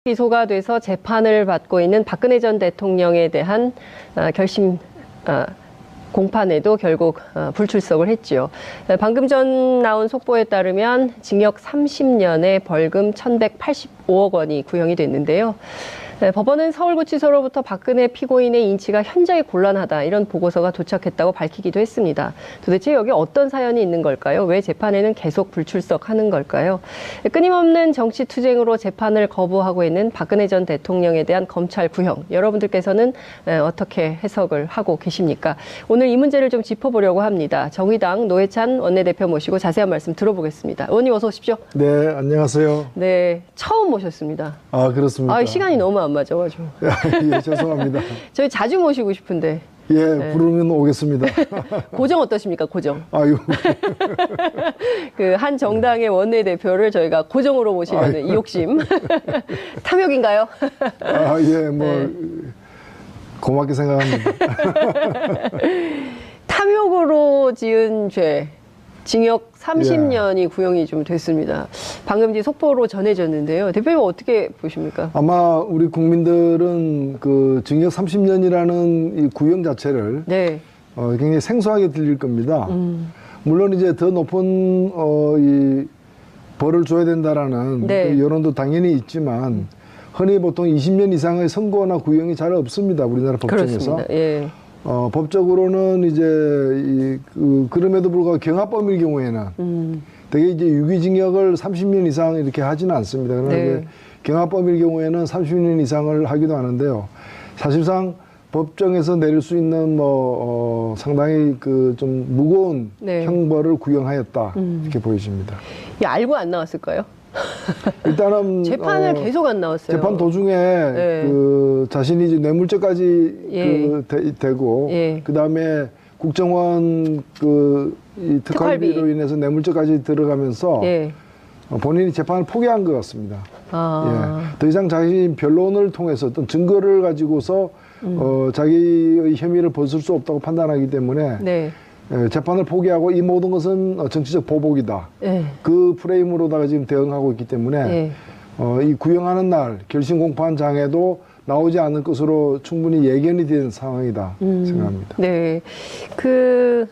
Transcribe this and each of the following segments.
기소가 돼서 재판을 받고 있는 박근혜 전 대통령에 대한 결심 공판에도 결국 불출석을 했지요. 방금 전 나온 속보에 따르면 징역 30년에 벌금 1,185억 원이 구형이 됐는데요. 법원은 서울구치소로부터 박근혜 피고인의 인치가 현저히 곤란하다 이런 보고서가 도착했다고 밝히기도 했습니다. 도대체 여기 어떤 사연이 있는 걸까요? 왜 재판에는 계속 불출석하는 걸까요? 끊임없는 정치투쟁으로 재판을 거부하고 있는 박근혜 전 대통령에 대한 검찰 구형, 여러분들께서는 어떻게 해석을 하고 계십니까? 오늘 이 문제를 좀 짚어보려고 합니다. 정의당 노회찬 원내대표 모시고 자세한 말씀 들어보겠습니다. 의원님 어서 오십시오. 네, 안녕하세요. 네, 처음 모셨습니다. 아, 그렇습니다. 시간이 너무 안 맞아가지고. 예, 죄송합니다. 저희 자주 모시고 싶은데. 예, 네. 부르면 오겠습니다. 고정 어떠십니까, 고정? 아유. 그 한 정당의 원내대표를 저희가 고정으로 모시려는 이 욕심. 탐욕인가요? 아, 예, 뭐, 네. 고맙게 생각합니다. 탐욕으로 지은 죄. 징역 30년이 구형이 좀 됐습니다. 방금 뒤 속보로 전해졌는데요. 대표님 어떻게 보십니까? 아마 우리 국민들은 그 징역 30년이라는 이 구형 자체를 네. 굉장히 생소하게 들릴 겁니다. 물론 이제 더 높은 이 벌을 줘야 된다라는 네. 그 여론도 당연히 있지만 흔히 보통 20년 이상의 선고나 구형이 잘 없습니다. 우리나라 법정에서. 그렇습니다. 예. 법적으로는 이제 그럼에도 불구하고 경합범일 경우에는 되게 이제 유기징역을 30년 이상 이렇게 하지는 않습니다. 그러나 네. 경합범일 경우에는 30년 이상을 하기도 하는데요. 사실상 법정에서 내릴 수 있는 상당히 그 좀 무거운 네. 형벌을 구형하였다 이렇게 보여집니다. 알고 안 나왔을까요? 일단은 재판을 계속 안 나왔어요. 재판 도중에 네. 그 자신이 이제 뇌물죄까지 예. 되고 예. 그 다음에 국정원 이 특활비로 인해서 뇌물죄까지 들어가면서 예. 본인이 재판을 포기한 것 같습니다. 예. 더 이상 자기 변론을 통해서 어떤 증거를 가지고서 자기의 혐의를 벗을 수 없다고 판단하기 때문에. 네. 재판을 포기하고 이 모든 것은 정치적 보복이다. 네. 그 프레임으로다가 지금 대응하고 있기 때문에 네. 이 구형하는 날 결심 공판장에도 나오지 않을 것으로 충분히 예견이 된 상황이다 생각합니다. 네, 그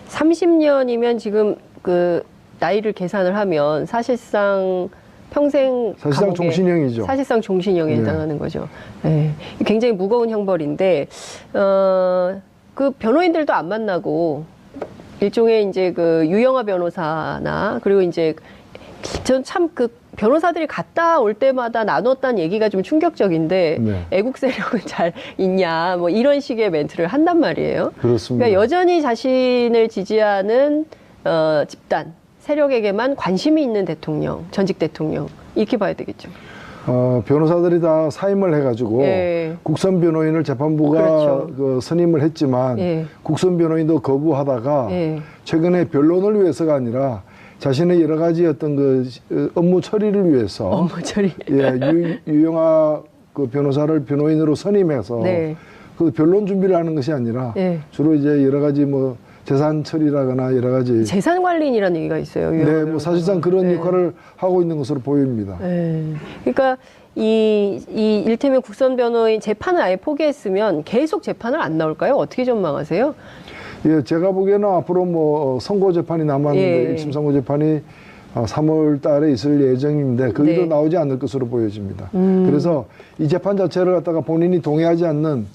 30년이면 지금 그 나이를 계산을 하면 사실상 평생 사실상 종신형이죠. 사실상 종신형에 해당하는 거죠. 네. 굉장히 무거운 형벌인데. 그 변호인들도 안 만나고 일종의 이제 그 유영하 변호사나 그리고 이제 전 참 그 변호사들이 갔다 올 때마다 나눴다는 얘기가 좀 충격적인데 네. 애국 세력은 잘 있냐 뭐 이런 식의 멘트를 한단 말이에요. 그렇습니다. 그러니까 여전히 자신을 지지하는 집단 세력에게만 관심이 있는 대통령, 전직 대통령 이렇게 봐야 되겠죠. 변호사들이 다 사임을 해가지고 예. 국선 변호인을 재판부가 그렇죠. 선임을 했지만 예. 국선 변호인도 거부하다가 예. 최근에 변론을 위해서가 아니라 자신의 여러 가지 어떤 그 업무 처리를 위해서 업무 처리 예, 유영하 그 변호사를 변호인으로 선임해서 네. 그 변론 준비를 하는 것이 아니라 예. 주로 이제 여러 가지 뭐 재산 처리라거나 여러 가지 재산 관리인이라는 얘기가 있어요. 네, 뭐 사실상 그런 네. 역할을 하고 있는 것으로 보입니다. 네. 그러니까 이 일테면 국선 변호인 재판을 아예 포기했으면 계속 재판을 안 나올까요? 어떻게 전망하세요? 예, 제가 보기에는 앞으로 뭐 선고 재판이 남았는데 예. 1심 선고 재판이 3월 달에 있을 예정인데 거기도 네. 나오지 않을 것으로 보여집니다. 그래서 이 재판 자체를 갖다가 본인이 동의하지 않는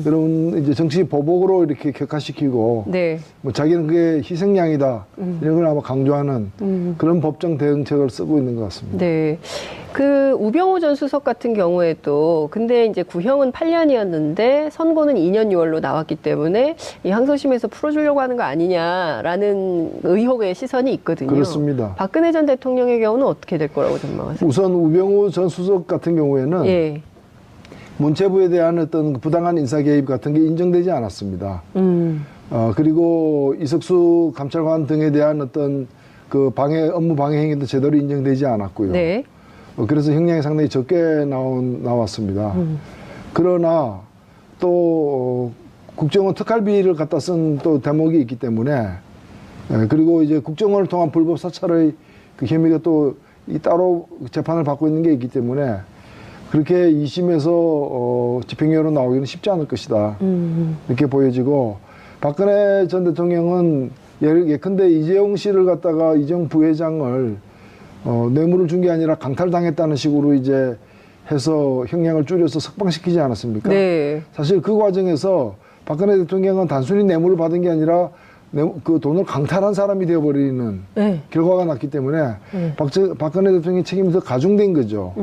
그런 이제 정치 보복으로 이렇게 격화시키고 네. 뭐 자기는 그게 희생양이다 이런 걸 아마 강조하는 그런 법정 대응책을 쓰고 있는 것 같습니다. 네. 그 우병우 전 수석 같은 경우에도 근데 이제 구형은 8년이었는데 선고는 2년 6월로 나왔기 때문에 이 항소심에서 풀어주려고 하는 거 아니냐라는 의혹의 시선이 있거든요. 그렇습니다. 박근혜 전 대통령의 경우는 어떻게 될 거라고 전망하세요? 우선 우병우 전 수석 같은 경우에는 예. 문체부에 대한 어떤 부당한 인사 개입 같은 게 인정되지 않았습니다. 그리고 이석수 감찰관 등에 대한 어떤 그 업무 방해 행위도 제대로 인정되지 않았고요. 네. 그래서 형량이 상당히 적게 나왔습니다. 그러나 또 국정원 특활비를 갖다 쓴 또 대목이 있기 때문에 그리고 이제 국정원을 통한 불법 사찰의 그 혐의가 또 따로 재판을 받고 있는 게 있기 때문에 그렇게 2심에서 집행유예로 나오기는 쉽지 않을 것이다. 이렇게 보여지고, 박근혜 전 대통령은 예컨대 이재용 씨를 갖다가 이재용 부회장을 뇌물을 준 게 아니라 강탈당했다는 식으로 이제 해서 형량을 줄여서 석방시키지 않았습니까? 네. 사실 그 과정에서 박근혜 대통령은 단순히 뇌물을 받은 게 아니라 그 돈을 강탈한 사람이 되어버리는 네. 결과가 났기 때문에 박근혜 대통령의 책임이 더 가중된 거죠.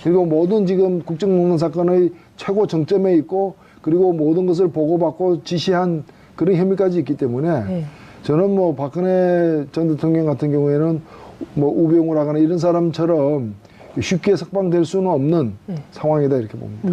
그리고 모든 지금 국정농단 사건의 최고 정점에 있고, 그리고 모든 것을 보고받고 지시한 그런 혐의까지 있기 때문에 저는 뭐 박근혜 전 대통령 같은 경우에는 뭐 우병우를 하거나 이런 사람처럼 쉽게 석방될 수는 없는 상황이다, 이렇게 봅니다.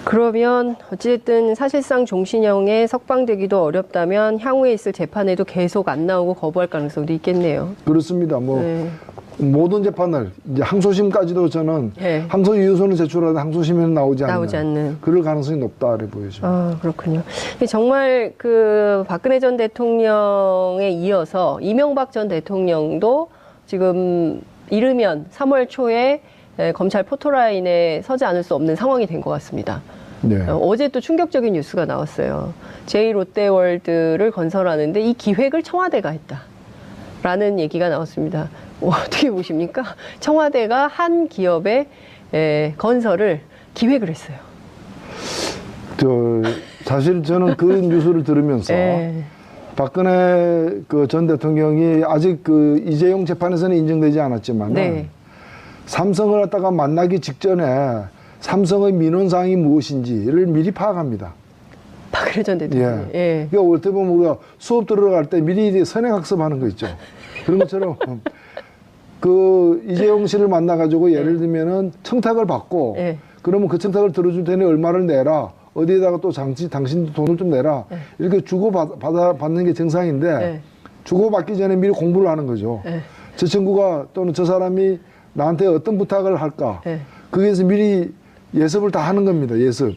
그러면 어쨌든 사실상 종신형에 석방되기도 어렵다면 향후에 있을 재판에도 계속 안 나오고 거부할 가능성도 있겠네요. 그렇습니다. 뭐 모든 재판을 이제 항소심까지도 저는 항소 이유서는 제출하는데 항소심에는 나오지 않는 그럴 가능성이 높다, 이렇게 보여집니다. 아, 그렇군요. 정말 그 박근혜 전 대통령에 이어서 이명박 전 대통령도 지금 이르면 3월 초에 검찰 포토라인에 서지 않을 수 없는 상황이 된 것 같습니다. 네. 어제 또 충격적인 뉴스가 나왔어요. 제2롯데월드를 건설하는데 이 기획을 청와대가 했다라는 얘기가 나왔습니다. 어떻게 보십니까? 청와대가 한 기업의 건설을 기획을 했어요. 사실 저는 그 뉴스를 들으면서 박근혜 그 전 대통령이 아직 그 이재용 재판에서는 인정되지 않았지만 삼성을 갖다가 만나기 직전에 삼성의 민원사항이 무엇인지를 미리 파악합니다. 박근혜 전 대통령. 그러니까 어떻게 보면 우리가 수업 들어갈 때 미리 선행학습하는 거 있죠. 그런 것처럼 그 이재용 씨를 만나가지고 예를 들면은 청탁을 받고 그러면 그 청탁을 들어줄 테니 얼마를 내라. 어디에다가 또 당신도 돈을 좀 내라. 이렇게 받는 게 정상인데 주고받기 전에 미리 공부를 하는 거죠. 저 친구가 또는 저 사람이 나한테 어떤 부탁을 할까. 거기에서 미리 예습을 다 하는 겁니다. 예습.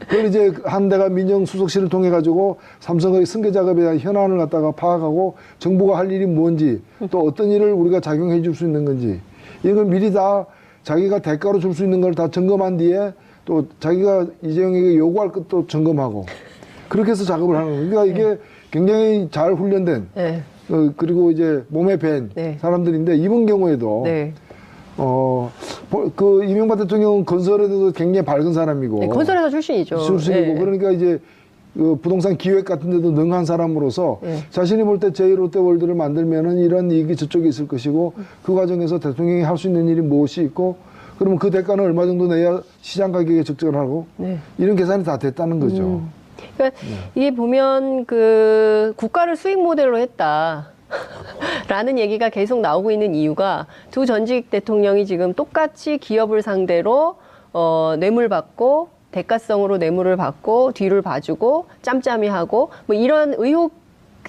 그걸 이제 한 대가 민정수석실을 통해 가지고 삼성의 승계 작업에 대한 현안을 갖다가 파악하고 정부가 할 일이 뭔지 또 어떤 일을 우리가 작용해 줄 수 있는 건지 이걸 미리 다 자기가 대가로 줄 수 있는 걸 다 점검한 뒤에 또 자기가 이재용에게 요구할 것도 점검하고 그렇게 해서 작업을 하는 거예요. 그러니까 이게 굉장히 잘 훈련된 그리고 이제 몸에 밴 사람들인데 이번 경우에도 그 이명박 대통령은 건설에도 굉장히 밝은 사람이고 건설회사 출신이죠. 그러니까 이제 그 부동산 기획 같은 데도 능한 사람으로서 자신이 볼 때 제2롯데월드를 만들면은 이런 이익이 저쪽에 있을 것이고 그 과정에서 대통령이 할 수 있는 일이 무엇이 있고 그러면 그 대가는 얼마 정도 내야 시장 가격에 적절하고 이런 계산이 다 됐다는 거죠. 그러니까 이게 보면 그 국가를 수익 모델로 했다. 라는 얘기가 계속 나오고 있는 이유가 두 전직 대통령이 지금 똑같이 기업을 상대로 뇌물 받고 대가성으로 뇌물을 받고 뒤를 봐주고 짬짬이 하고 뭐 이런 의혹이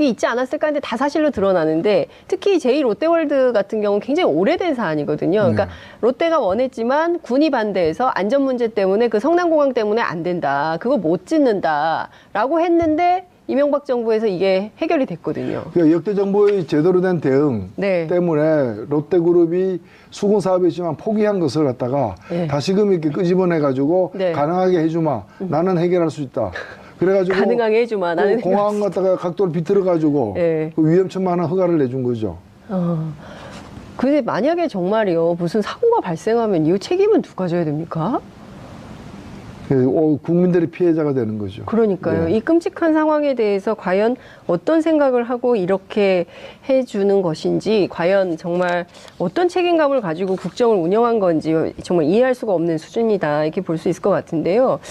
있지 않았을까 하는데 다 사실로 드러나는데 특히 제2롯데월드 같은 경우는 굉장히 오래된 사안이거든요. 그러니까 롯데가 원했지만 군이 반대해서 안전 문제 때문에 그 성남공항 때문에 안 된다. 그거 못 짓는다라고 했는데 이명박 정부에서 이게 해결이 됐거든요. 그러니까 역대 정부의 제대로 된 대응 때문에 롯데그룹이 수건 사업이지만 포기한 것을 갖다가 다시금 이렇게 끄집어내가지고 가능하게 해주마. 나는 해결할 수 있다. 그래가지고 가능하게 해주마. 나는 공항 갖다가 각도를 비틀어가지고 그 위험천만한 허가를 내준 거죠. 근데 만약에 정말이요 무슨 사고가 발생하면 이 책임은 누가 져야 됩니까? 국민들이 피해자가 되는 거죠. 그러니까요. 이 끔찍한 상황에 대해서 과연 어떤 생각을 하고 이렇게 해주는 것인지 과연 정말 어떤 책임감을 가지고 국정을 운영한 건지 정말 이해할 수가 없는 수준이다 이렇게 볼 수 있을 것 같은데요.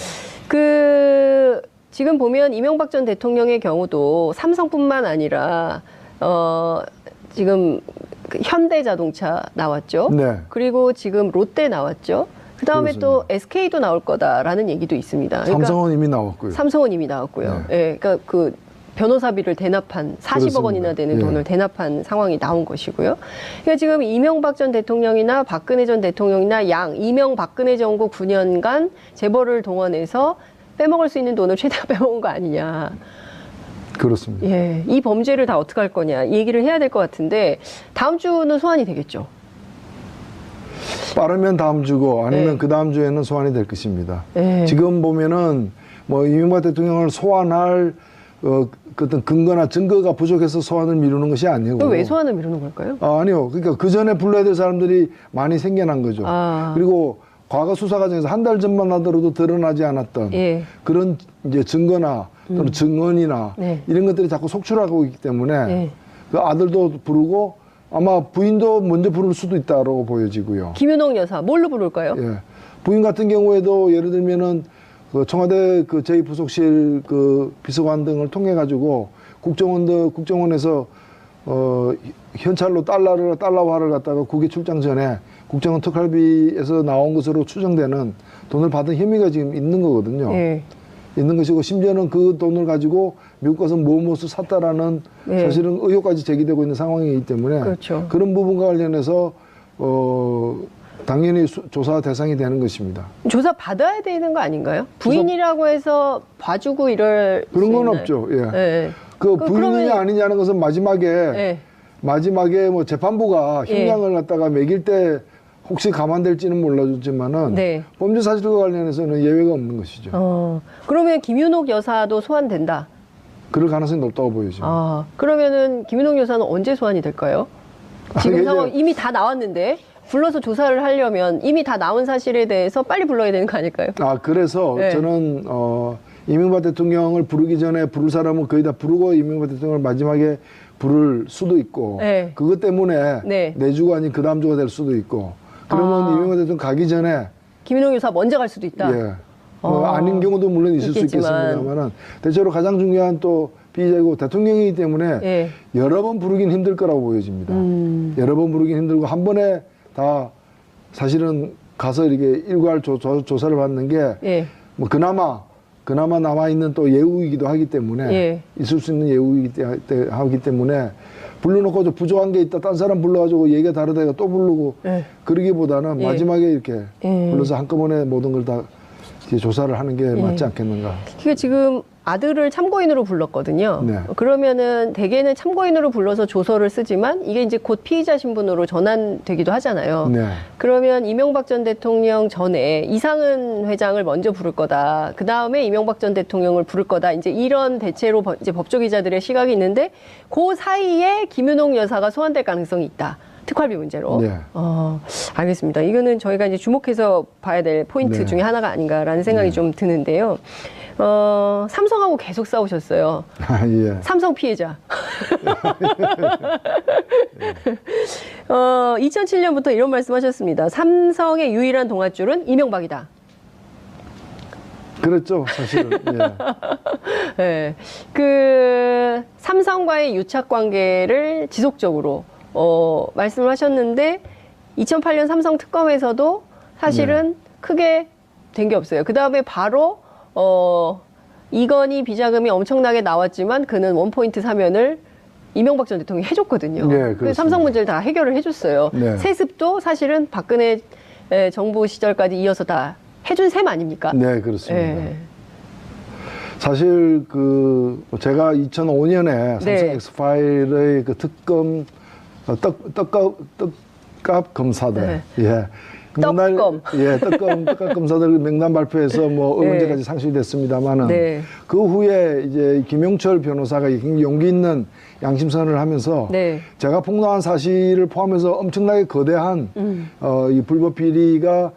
지금 보면 이명박 전 대통령의 경우도 삼성뿐만 아니라 지금 현대자동차 나왔죠. 그리고 지금 롯데 나왔죠. 그 다음에 또 SK도 나올 거다라는 얘기도 있습니다. 그러니까 삼성은 이미 나왔고요. 삼성은 이미 나왔고요. 그러니까 그 변호사비를 대납한 40억 원이나 되는 돈을 대납한 상황이 나온 것이고요. 그러니까 지금 이명박 전 대통령이나 박근혜 전 대통령이나 이명 박근혜 정부 9년간 재벌을 동원해서 빼먹을 수 있는 돈을 최대한 빼먹은 거 아니냐. 그렇습니다. 이 범죄를 다 어떻게 할 거냐 이 얘기를 해야 될 것 같은데 다음 주는 소환이 되겠죠. 빠르면 다음 주고 아니면 네. 그 다음 주에는 소환이 될 것입니다. 네. 지금 보면은 뭐 이명박 대통령을 소환할 그 어떤 근거나 증거가 부족해서 소환을 미루는 것이 아니고. 왜 소환을 미루는 걸까요? 아니요. 그러니까 그 전에 불러야 될 사람들이 많이 생겨난 거죠. 그리고 과거 수사 과정에서 한 달 전만 하더라도 드러나지 않았던 예. 그런 이제 증거나 또는 증언이나 네. 이런 것들이 자꾸 속출하고 있기 때문에 네. 그 아들도 부르고 아마 부인도 먼저 부를 수도 있다고 보여지고요. 김윤옥 여사 뭘로 부를까요? 예. 부인 같은 경우에도 예를 들면은 그 청와대 그 제2부속실 그 비서관 등을 통해 가지고 국정원에서 현찰로 달러화를 갖다가 국외 출장 전에 국정원 특활비에서 나온 것으로 추정되는 돈을 받은 혐의가 지금 있는 거거든요. 예. 있는 것이고 심지어는 그 돈을 가지고 미국 가서 무엇을 샀다라는 예. 사실은 의혹까지 제기되고 있는 상황이기 때문에 그렇죠. 그런 부분과 관련해서 당연히 조사 대상이 되는 것입니다. 조사 받아야 되는 거 아닌가요? 부인이라고 해서 봐주고 이럴 그런 수 건 있나요? 없죠. 예. 예. 그 부인이냐 아니냐는 것은 예. 마지막에 뭐 재판부가 예. 형량을 갖다가 매길 때 혹시 감안될지는 몰라주지만은 네. 범죄 사실과 관련해서는 예외가 없는 것이죠. 그러면 김윤옥 여사도 소환된다. 그럴 가능성이 높다고 보여집니다. 그러면은 김윤옥 여사는 언제 소환이 될까요? 지금 상황 이미 다 나왔는데 불러서 조사를 하려면 이미 다 나온 사실에 대해서 빨리 불러야 되는 거 아닐까요? 그래서 네. 저는 이명박 대통령을 부르기 전에 부를 사람은 거의 다 부르고 이명박 대통령을 마지막에 부를 수도 있고 네. 그것 때문에 네. 내주가 아닌 그 다음 주가 될 수도 있고 그러면 이명박 대통령 가기 전에 김윤옥 여사 먼저 갈 수도 있다. 예. 아닌 경우도 물론 있을 있겠지만. 수 있겠습니다만은 대체로 가장 중요한 또 피의자이고 대통령이기 때문에 예. 여러 번 부르긴 힘들 거라고 보여집니다. 여러 번 부르긴 힘들고 한 번에 다 사실은 가서 이렇게 일괄 조사를 받는 게 예. 뭐 그나마 남아 있는 또 예우이기도 하기 때문에 예. 있을 수 있는 예우이기 하기 때문에 불러놓고 좀 부족한 게 있다 딴 사람 불러가지고 얘기가 다르다가 또 부르고 예. 그러기보다는 예. 마지막에 이렇게 예. 불러서 한꺼번에 모든 걸 다 조사를 하는 게 맞지 않겠는가. 그게 지금 아들을 참고인으로 불렀거든요. 네. 그러면은 대개는 참고인으로 불러서 조서를 쓰지만 이게 이제 곧 피의자 신분으로 전환되기도 하잖아요. 네. 그러면 이명박 전 대통령 전에 이상은 회장을 먼저 부를 거다. 그 다음에 이명박 전 대통령을 부를 거다. 이제 이런 대체로 이제 법조기자들의 시각이 있는데 그 사이에 김윤옥 여사가 소환될 가능성이 있다. 특활비 문제로. 네. 알겠습니다. 이거는 저희가 이제 주목해서 봐야 될 포인트 네. 중에 하나가 아닌가라는 생각이 네. 좀 드는데요. 삼성하고 계속 싸우셨어요. 예. 삼성 피해자. 2007년부터 이런 말씀하셨습니다. 삼성의 유일한 동아줄은 이명박이다. 그렇죠, 사실은. 예. 네. 그 삼성과의 유착 관계를 지속적으로 말씀을 하셨는데 2008년 삼성 특검에서도 사실은 크게 된 게 없어요. 그 다음에 바로 이건희 비자금이 엄청나게 나왔지만 그는 원포인트 사면을 이명박 전 대통령이 해줬거든요. 네, 그래서 그렇습니다. 삼성 문제를 다 해결을 해줬어요. 네. 세습도 사실은 박근혜 정부 시절까지 이어서 다 해준 셈 아닙니까? 네, 그렇습니다. 예. 사실 제가 2005년에 삼성 네. 엑스파일의 그 특검 떡값 검사들, 예. 떡검. 떡값 검사들 명단 발표해서 뭐 의원제까지 상실이 됐습니다만은 네. 그 후에 이제 김용철 변호사가 굉장히 용기 있는 양심선언을 하면서 네. 제가 폭로한 사실을 포함해서 엄청나게 거대한 이 불법 비리가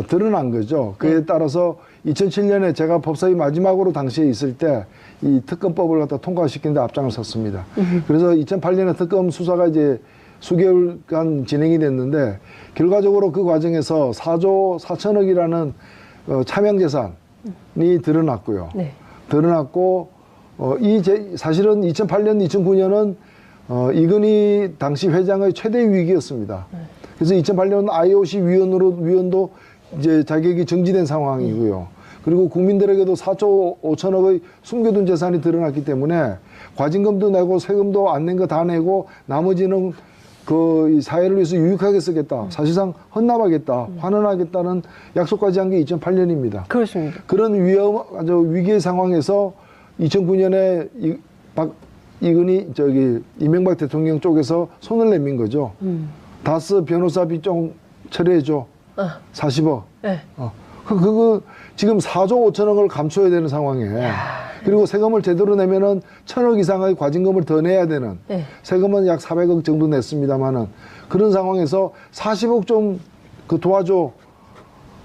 드러난 거죠. 그에 따라서 2007년에 제가 법사위 마지막으로 당시에 있을 때 이 특검법을 갖다 통과시키는 데 앞장을 섰습니다. 그래서 2008년에 특검 수사가 이제 수개월간 진행이 됐는데 결과적으로 그 과정에서 4조 4천억이라는 차명 재산이 드러났고요. 네. 드러났고 사실은 2008년, 2009년은 이건희 당시 회장의 최대 위기였습니다. 그래서 2008년 IOC 위원도 이제 자격이 정지된 상황이고요. 그리고 국민들에게도 4조 5천억의 숨겨둔 재산이 드러났기 때문에 과징금도 내고 세금도 안 낸 거 다 내고 나머지는 이 사회를 위해서 유익하게 쓰겠다. 사실상 헌납하겠다. 환원하겠다는 약속까지 한 게 2008년입니다. 그렇습니다. 그런 아주 위기의 상황에서 2009년에 이건희 이명박 대통령 쪽에서 손을 내민 거죠. 다스 변호사비 처리해줘. 40억. 네. 그거 지금 4조 5천억을 감춰야 되는 상황에 그리고 세금을 제대로 내면은 1,000억 이상의 과징금을 더 내야 되는 네. 세금은 약 400억 정도 냈습니다만은 그런 상황에서 40억 좀 그 도와줘.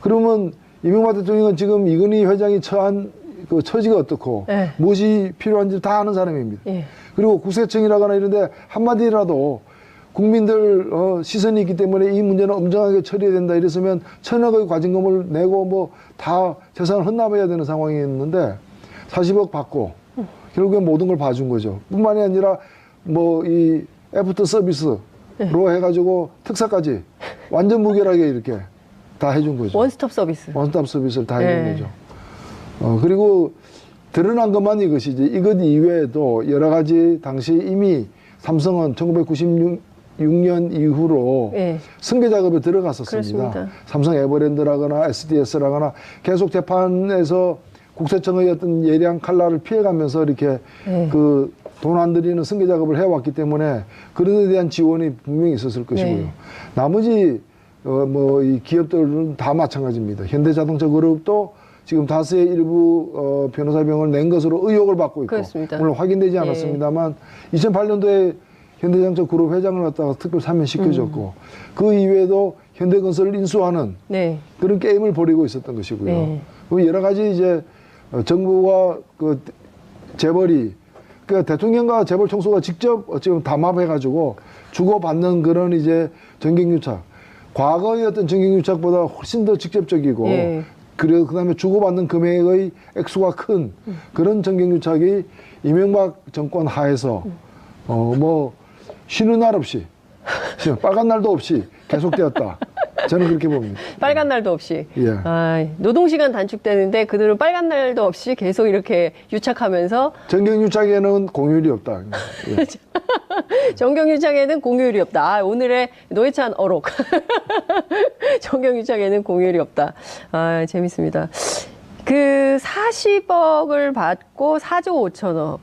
그러면 이명박 대통령은 지금 이건희 회장이 처한 그 처지가 어떻고 네. 무엇이 필요한지 다 아는 사람입니다. 네. 그리고 국세청이라거나 이런데 한마디라도 국민들 시선이 있기 때문에 이 문제는 엄정하게 처리해야 된다 이랬으면 1,000억의 과징금을 내고 뭐 다 재산을 헌납해야 되는 상황이었는데 40억 받고 결국엔 모든 걸 봐준 거죠. 뿐만이 아니라 뭐 이 애프터 서비스로 해가지고 특사까지 완전 무결하게 이렇게 다 해준 거죠. 원스톱 서비스. 원스톱 서비스를 다 해준 거죠. 그리고 드러난 것만 이것이지 이것 이외에도 여러 가지 당시 이미 삼성은 1996년 이후로 승계 작업에 들어갔었습니다. 그렇습니다. 삼성 에버랜드라거나 SDS라거나 계속 재판에서 국세청의 어떤 예리한 칼날을 피해가면서 이렇게 그 돈 안 들이는 승계 작업을 해왔기 때문에 그런 데 대한 지원이 분명히 있었을 것이고요. 나머지 뭐 이 기업들은 다 마찬가지입니다. 현대자동차 그룹도 지금 다스의 일부 변호사 비용을 낸 것으로 의혹을 받고 있고 그렇습니다. 물론 확인되지 않았습니다만 2008년도에 현대자동차 그룹 회장을 갖다가 특별 사면시켜줬고 그 이외에도 현대건설을 인수하는 그런 게임을 벌이고 있었던 것이고요. 그 여러 가지 이제 정부와 그 재벌이 그 대통령과 재벌 총수가 직접 지금 담합해가지고 주고받는 그런 이제 정경유착 과거의 어떤 정경유착보다 훨씬 더 직접적이고 그리고 그다음에 주고받는 금액의 액수가 큰 그런 정경유착이 이명박 정권 하에서 뭐 쉬는 날 없이 빨간 날도 없이 계속되었다. 저는 그렇게 봅니다. 빨간 날도 없이. 노동시간 단축되는데 그들은 빨간 날도 없이 계속 이렇게 유착하면서 정경유착에는 공휴일이 없다. 정경유착에는 공휴일이 없다. 오늘의 노회찬 어록. 정경유착에는 공휴일이 없다. 재밌습니다. 그 40억을 받고 4조 5천억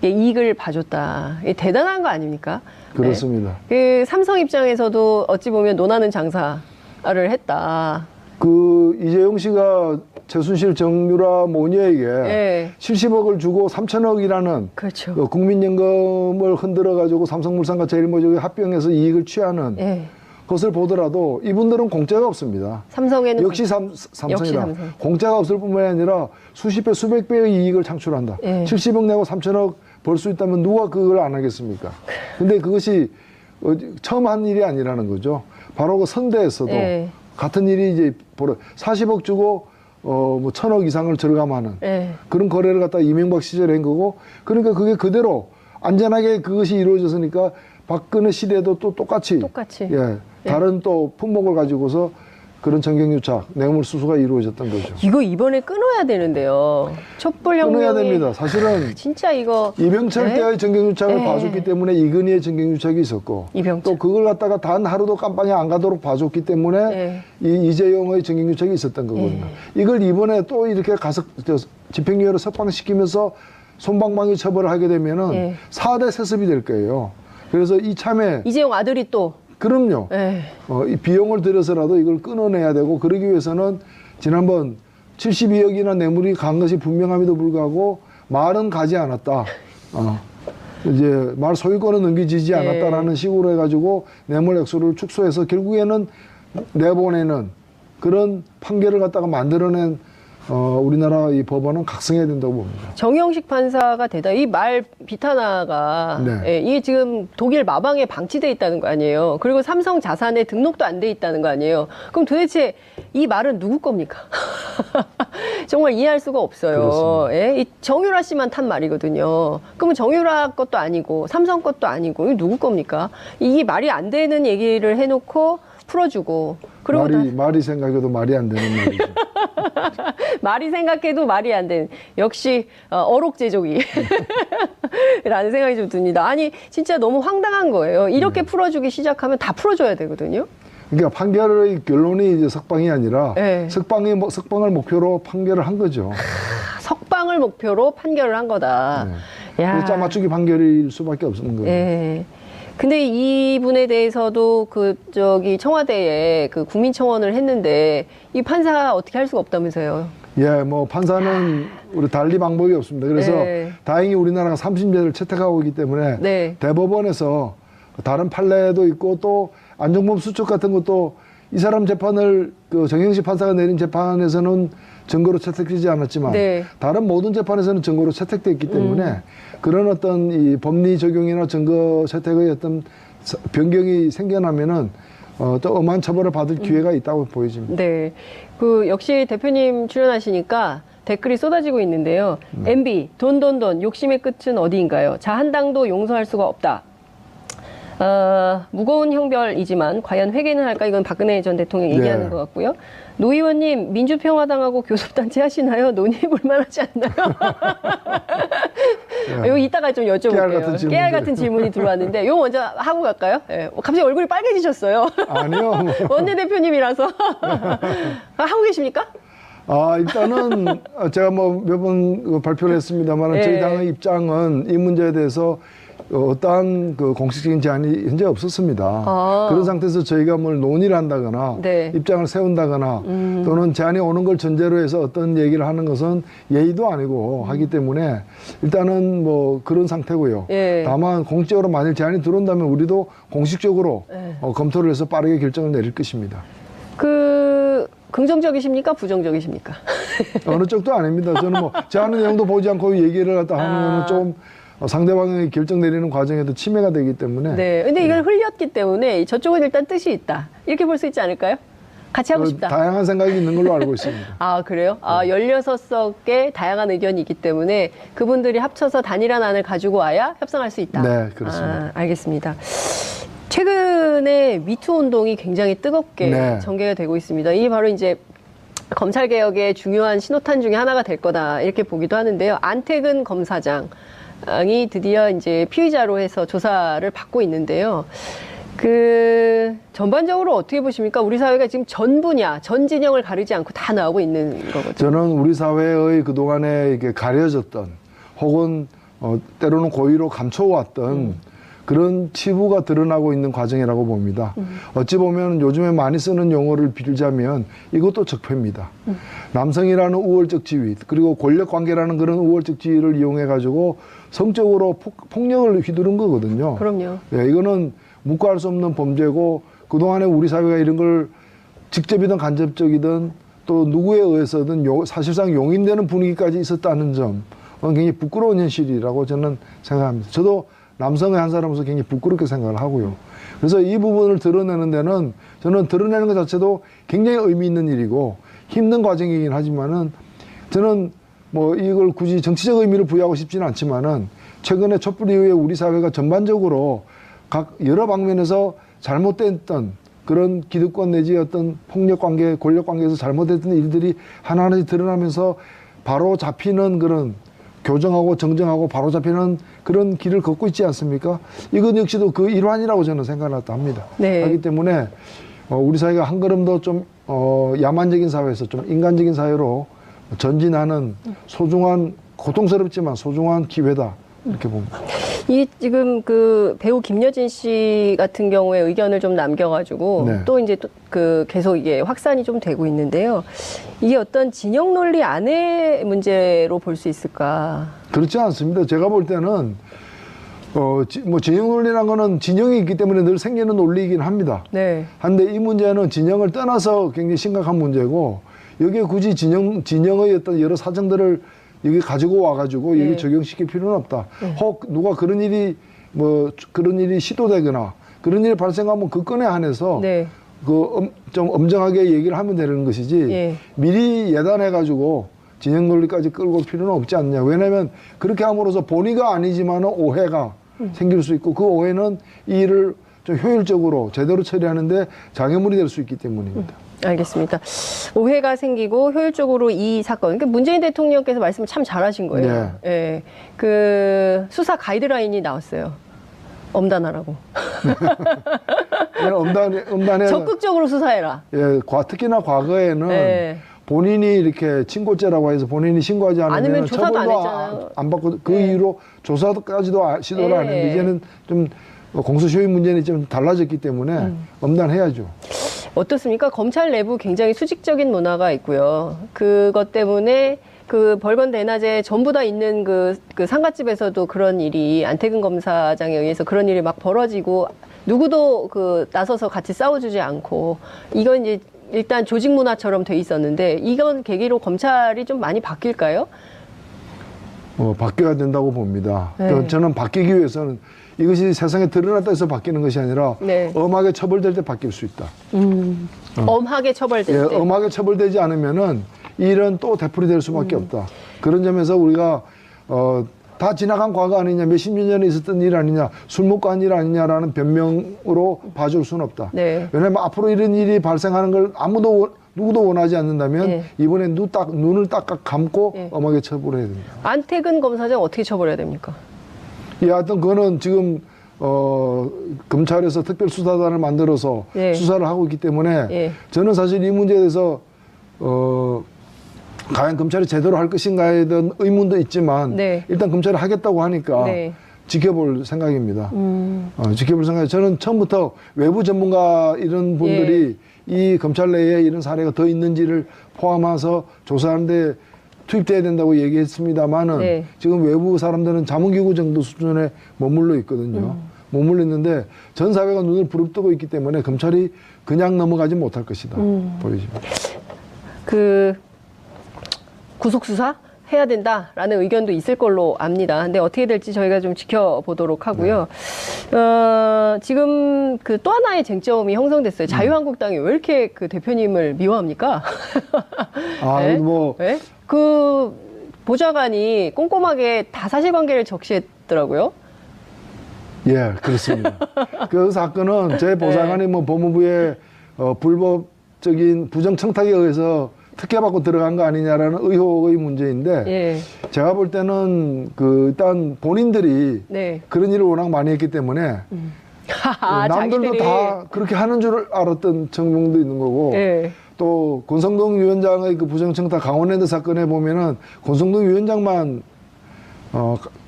이익을 봐줬다. 대단한 거 아닙니까? 그렇습니다. 그 삼성 입장에서도 어찌 보면 논하는 장사를 했다. 그 이재용 씨가 최순실 정유라 모녀에게 70억을 주고 3천억이라는 그렇죠. 국민연금을 흔들어 가지고 삼성물산과 제일모직이 합병해서 이익을 취하는 것을 보더라도 이분들은 공짜가 없습니다. 삼성에는 역시 삼성이다. 공짜가 없을 뿐만이 아니라 수십 배, 수백 배의 이익을 창출한다. 70억 내고 3천억 벌 수 있다면 누가 그걸 안 하겠습니까? 근데 그것이 처음 한 일이 아니라는 거죠. 바로 그 선대에서도 같은 일이 이제 40억 주고 뭐 1,000억 이상을 절감하는 그런 거래를 갖다 이명박 시절에 한 거고 그러니까 그게 그대로 안전하게 그것이 이루어졌으니까 박근혜 시대도 또 똑같이. 다른 또 품목을 가지고서 그런 정경유착, 뇌물수수가 이루어졌던 거죠. 이거 이번에 끊어야 되는데요. 촛불혁명이 끊어야 됩니다. 사실은 진짜 이거 이병철 때의 정경유착을 봐줬기 때문에 이건희의 정경유착이 있었고 또 그걸 갖다가 단 하루도 깜빵에 안 가도록 봐줬기 때문에 이재용의 정경유착이 있었던 거거든요. 이걸 이번에 또 이렇게 가서 집행유예로 석방시키면서 솜방망이 처벌을 하게 되면은 4대 세습이 될 거예요. 그래서 이참에 이재용 아들이 또 그럼요. 이 비용을 들여서라도 이걸 끊어내야 되고 그러기 위해서는 지난번 72억이나 뇌물이 간 것이 분명함에도 불구하고 말은 가지 않았다. 이제 말 소유권은 넘기지지 않았다라는 식으로 해가지고 뇌물 액수를 축소해서 결국에는 내보내는 그런 판결을 갖다가 만들어낸 우리나라 이 법원은 각성해야 된다고 봅니다. 정영식 판사가 이 말 비탄화가 이게 지금 독일 마방에 방치돼 있다는 거 아니에요. 그리고 삼성 자산에 등록도 안 돼 있다는 거 아니에요. 그럼 도대체 이 말은 누구 겁니까? 정말 이해할 수가 없어요. 이 정유라 씨만 탄 말이거든요. 그러면 정유라 것도 아니고 삼성 것도 아니고 이게 누구 겁니까? 이게 말이 안 되는 얘기를 해놓고 풀어주고 그리고 말이 생각해도 말이 안 되는 말이죠. 말이 생각해도 말이 안 되는 역시 어록제조기 라는 생각이 좀 듭니다. 아니 진짜 너무 황당한 거예요. 이렇게 풀어주기 시작하면 다 풀어줘야 되거든요. 그러니까 판결의 결론이 이제 석방이 아니라 석방을 목표로 판결을 한 거죠. 석방을 목표로 판결을 한 거다. 짜맞추기 판결일 수밖에 없는 거예요. 근데 이분에 대해서도 청와대에 그 국민청원을 했는데 이 판사 어떻게 할 수가 없다면서요? 예, 뭐 판사는 우리 달리 방법이 없습니다. 그래서 네. 다행히 우리나라가 3심제를 채택하고 있기 때문에 네. 대법원에서 다른 판례도 있고 또 안종범 수첩 같은 것도 이 사람 재판을 그 정영식 판사가 내린 재판에서는 증거로 채택되지 않았지만 네. 다른 모든 재판에서는 증거로 채택됐기 때문에 그런 어떤 이 법리 적용이나 증거 채택의 어떤 변경이 생겨나면은 또 엄한 처벌을 받을 기회가 있다고 보여집니다. 네. 역시 대표님 출연하시니까 댓글이 쏟아지고 있는데요. MB, 돈, 욕심의 끝은 어디인가요? 자, 한 당도 용서할 수가 없다. 무거운 형벌이지만 과연 회개는 할까? 이건 박근혜 전 대통령 얘기하는 것 같고요. 노 의원님, 민주평화당하고 교섭단체 하시나요? 논의해볼 만하지 않나요? 이거 이따가 좀 여쭤볼게요. 깨알 같은 질문이 들어왔는데 이거 먼저 하고 갈까요? 네. 갑자기 얼굴이 빨개지셨어요. 아니요. 원내대표님이라서. 하고 계십니까? 일단은 제가 뭐 몇 번 발표를 했습니다만 저희 당의 입장은 이 문제에 대해서 어떠한 그 공식적인 제안이 현재 없었습니다. 그런 상태에서 저희가 뭘 논의를 한다거나 입장을 세운다거나 또는 제안이 오는 걸 전제로 해서 어떤 얘기를 하는 것은 예의도 아니고 하기 때문에 일단은 뭐 그런 상태고요. 다만 공식적으로 만일 제안이 들어온다면 우리도 공식적으로 검토를 해서 빠르게 결정을 내릴 것입니다. 긍정적이십니까? 부정적이십니까? 어느 쪽도 아닙니다. 저는 뭐 제안의 내용도 보지 않고 얘기를 갖다 하는 거는 좀 상대방의 결정 내리는 과정에도 침해가 되기 때문에. 네. 근데 이걸 흘렸기 때문에 저쪽은 일단 뜻이 있다. 이렇게 볼 수 있지 않을까요? 같이 하고 싶다. 다양한 생각이 있는 걸로 알고 있습니다. 그래요? 16석의 다양한 의견이 있기 때문에 그분들이 합쳐서 단일한 안을 가지고 와야 협상할 수 있다. 네, 그렇습니다. 알겠습니다. 최근에 미투 운동이 굉장히 뜨겁게 전개가 되고 있습니다. 이게 바로 이제 검찰 개혁의 중요한 신호탄 중에 하나가 될 거다 이렇게 보기도 하는데요. 안태근 검사장이 드디어 이제 피의자로 해서 조사를 받고 있는데요. 전반적으로 어떻게 보십니까? 우리 사회가 지금 전 분야, 전 진영을 가리지 않고 다 나오고 있는 거거든요. 저는 우리 사회의 그동안에 이렇게 가려졌던 혹은 때로는 고의로 감춰왔던 그런 치부가 드러나고 있는 과정이라고 봅니다. 어찌 보면 요즘에 많이 쓰는 용어를 빌자면 이것도 적폐입니다. 남성이라는 우월적 지위 그리고 권력관계라는 그런 우월적 지위를 이용해가지고 성적으로 폭력을 휘두른 거거든요. 그럼요. 이거는 묵과할 수 없는 범죄고 그동안에 우리 사회가 이런 걸 직접이든 간접적이든 또 누구에 의해서든 사실상 용인되는 분위기까지 있었다는 점은 굉장히 부끄러운 현실이라고 저는 생각합니다. 저도 남성의 한 사람으로서 굉장히 부끄럽게 생각을 하고요. 그래서 이 부분을 드러내는 데는 저는 드러내는 것 자체도 굉장히 의미 있는 일이고 힘든 과정이긴 하지만은 저는 뭐 이걸 굳이 정치적 의미를 부여하고 싶지는 않지만은 최근에 촛불 이후에 우리 사회가 전반적으로 각 여러 방면에서 잘못됐던 그런 기득권 내지 어떤 폭력 관계, 권력 관계에서 잘못됐던 일들이 하나하나 드러나면서 바로 잡히는 그런 교정하고 정정하고 바로 잡히는 그런 길을 걷고 있지 않습니까? 이것 역시도 그 일환이라고 저는 생각을 합니다. 하기 때문에 우리 사회가 한 걸음 더 좀 야만적인 사회에서 좀 인간적인 사회로 전진하는 소중한 고통스럽지만 소중한 기회다 이렇게 봅니다. 지금 배우 김여진 씨 같은 경우에 의견을 좀 남겨가지고 또 이제 계속 이게 확산이 좀 되고 있는데요. 이게 어떤 진영 논리 안의 문제로 볼 수 있을까? 그렇지 않습니다. 제가 볼 때는 뭐 진영 논리라는 거는 진영이 있기 때문에 늘 생기는 논리이긴 합니다. 한데 이 문제는 진영을 떠나서 굉장히 심각한 문제고 여기에 굳이 진영의 어떤 여러 사정들을 여기 가지고 와가지고 여기 적용시킬 필요는 없다. 혹 누가 그런 일이 시도되거나 그런 일이 발생하면 그 건에 한해서 좀 엄정하게 얘기를 하면 되는 것이지 미리 예단해가지고 진영 논리까지 끌고 올 필요는 없지 않냐. 왜냐하면 그렇게 함으로써 본의가 아니지만 오해가 생길 수 있고 그 오해는 이 일을 좀 효율적으로 제대로 처리하는데 장애물이 될 수 있기 때문입니다. 알겠습니다. 오해가 생기고 효율적으로 이 사건, 그러니까 문재인 대통령께서 말씀을 참 잘하신 거예요. 수사 가이드라인이 나왔어요. 엄단하라고. 엄단해. 적극적으로 수사해라. 특히나 과거에는 본인이 이렇게 친고죄라고 해서 본인이 신고하지 않으면 조사도 처벌도 안 받고 그 이후로 조사까지도 시도를 안 했는데 이제는 좀 공소시효의 문제는 좀 달라졌기 때문에 엄단해야죠. 어떻습니까? 검찰 내부 굉장히 수직적인 문화가 있고요. 그것 때문에 그 벌건 대낮에 전부 다 있는 그 상갓집에서도 그런 일이 안태근 검사장에 의해서 그런 일이 막 벌어지고 누구도 그 나서서 같이 싸워주지 않고 이건 이제 일단 조직 문화처럼 돼 있었는데 이건 계기로 검찰이 좀 많이 바뀔까요? 바뀌어야 된다고 봅니다. 네. 저는 바뀌기 위해서는 이것이 세상에 드러났다 해서 바뀌는 것이 아니라 네. 엄하게 처벌될 때 바뀔 수 있다. 엄하게 처벌될 때. 엄하게 처벌되지 않으면은 이 일은 또 되풀이될 수밖에 없다. 그런 점에서 우리가 다 지나간 과거 아니냐, 몇십 년 전에 있었던 일 아니냐, 술 먹고 한 일 아니냐라는 변명으로 봐줄 수는 없다. 네. 왜냐하면 앞으로 이런 일이 발생하는 걸 누구도 원하지 않는다면 네. 이번에 눈을 딱 감고 네. 엄하게 처벌해야 된다. 안태근 검사장 어떻게 처벌해야 됩니까? 하여튼 그거는 지금 검찰에서 특별수사단을 만들어서 네. 수사를 하고 있기 때문에 네. 저는 사실 이 문제에 대해서 과연 검찰이 제대로 할 것인가에 대한 의문도 있지만 네. 일단 검찰이 하겠다고 하니까 네. 지켜볼 생각입니다. 지켜볼 생각이 저는 처음부터 외부 전문가 이런 분들이 이 검찰 내에 이런 사례가 더 있는지를 포함해서 조사하는데 투입돼야 된다고 얘기했습니다만은 네. 지금 외부 사람들은 자문기구 정도 수준에 머물러 있거든요. 머물러 있는데 전 사회가 눈을 부릅뜨고 있기 때문에 검찰이 그냥 넘어가지 못할 것이다. 보여집니다. 구속수사 해야 된다라는 의견도 있을 걸로 압니다. 근데 어떻게 될지 저희가 좀 지켜보도록 하고요. 지금 그 또 하나의 쟁점이 형성됐어요. 자유한국당이 왜 이렇게 그 대표님을 미워합니까? 네? 네? 그 보좌관이 꼼꼼하게 다 사실관계를 적시했더라고요. 예, 그렇습니다. 그 사건은 제 보좌관이 법무부의 불법적인 부정청탁에 의해서 특혜받고 들어간 거 아니냐라는 의혹의 문제인데 예. 제가 볼 때는 일단 본인들이 네. 그런 일을 워낙 많이 했기 때문에 남들도 자기들이. 다 그렇게 하는 줄 알았던 청명도 있는 거고 예. 또 권성동 위원장의 그 부정청탁 강원랜드 사건에 보면은 권성동 위원장만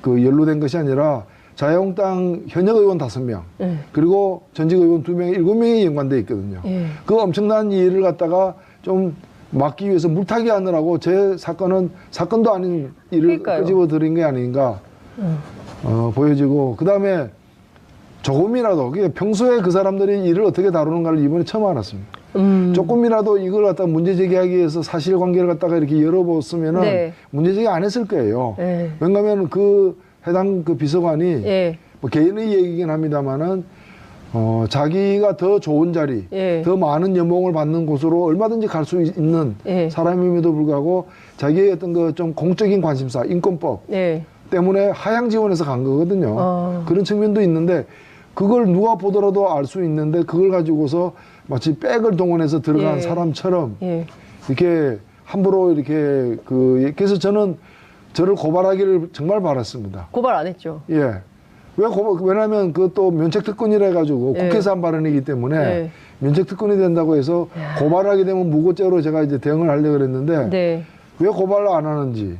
연루된 것이 아니라 자유한국당 현역 의원 5명 그리고 전직 의원 2명, 7명이 연관돼 있거든요. 그 엄청난 일을 갖다가 좀 막기 위해서 물타기 하느라고 제 사건은 사건도 아닌 일을 끄집어 들인 게 아닌가 보여지고 그다음에 조금이라도 평소에 그 사람들이 일을 어떻게 다루는가를 이번에 처음 알았습니다. 조금이라도 이걸 갖다가 문제 제기하기 위해서 사실관계를 갖다가 이렇게 열어보았으면은 네. 문제 제기 안 했을 거예요. 네. 왜냐하면 해당 비서관이 예. 개인의 얘기긴 합니다만은 자기가 더 좋은 자리, 더 많은 연봉을 받는 곳으로 얼마든지 갈 수 있는 사람임에도 불구하고 자기의 어떤 좀 공적인 관심사, 인권법 때문에 하향 지원해서 간 거거든요. 그런 측면도 있는데 그걸 누가 보더라도 알 수 있는데 그걸 가지고서 마치 백을 동원해서 들어간 사람처럼 이렇게 함부로 이렇게 그래서 저는 저를 고발하기를 정말 바랐습니다. 고발 안 했죠. 예. 왜냐하면 그것도 면책특권이라 해가지고 국회에서 한 발언이기 때문에 면책특권이 된다고 해서 고발하게 되면 무고죄로 제가 이제 대응을 하려고 그랬는데 왜 고발을 안 하는지.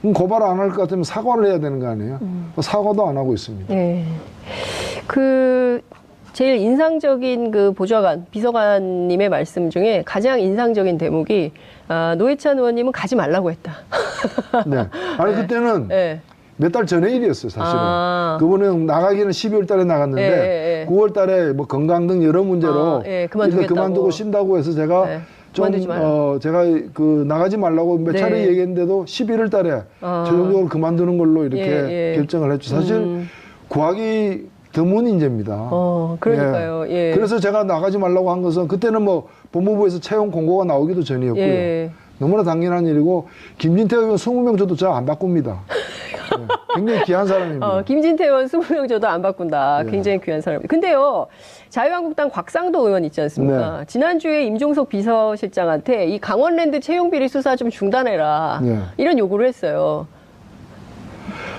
그럼 고발을 안 할 것 같으면 사과를 해야 되는 거 아니에요? 사과도 안 하고 있습니다. 제일 인상적인 그 보좌관, 비서관님의 말씀 중에 가장 인상적인 대목이 노회찬 의원님은 가지 말라고 했다. 네. 아니 그때는 몇 달 전의 일이었어요, 사실은. 그분은 나가기는 12월 달에 나갔는데 9월 달에 건강 등 여러 문제로 그만두고 쉰다고 해서 제가 제가 나가지 말라고 몇 차례 얘기했는데도 11월 달에 최종적으로 그만두는 걸로 이렇게 결정을 했죠. 사실 구하기 드문 인재입니다. 그러니까요. 그래서 제가 나가지 말라고 한 것은 그때는 법무부에서 채용 공고가 나오기도 전이었고요. 너무나 당연한 일이고 김진태 의원 20명 줘도 저 안 바꿉니다. 굉장히 귀한 사람입니다. 김진태 의원 20명 줘도 안 바꾼다. 굉장히 귀한 사람입니다. 근데요, 자유한국당 곽상도 의원 있지 않습니까? 지난주에 임종석 비서실장한테 이 강원랜드 채용비리 수사 좀 중단해라. 이런 요구를 했어요.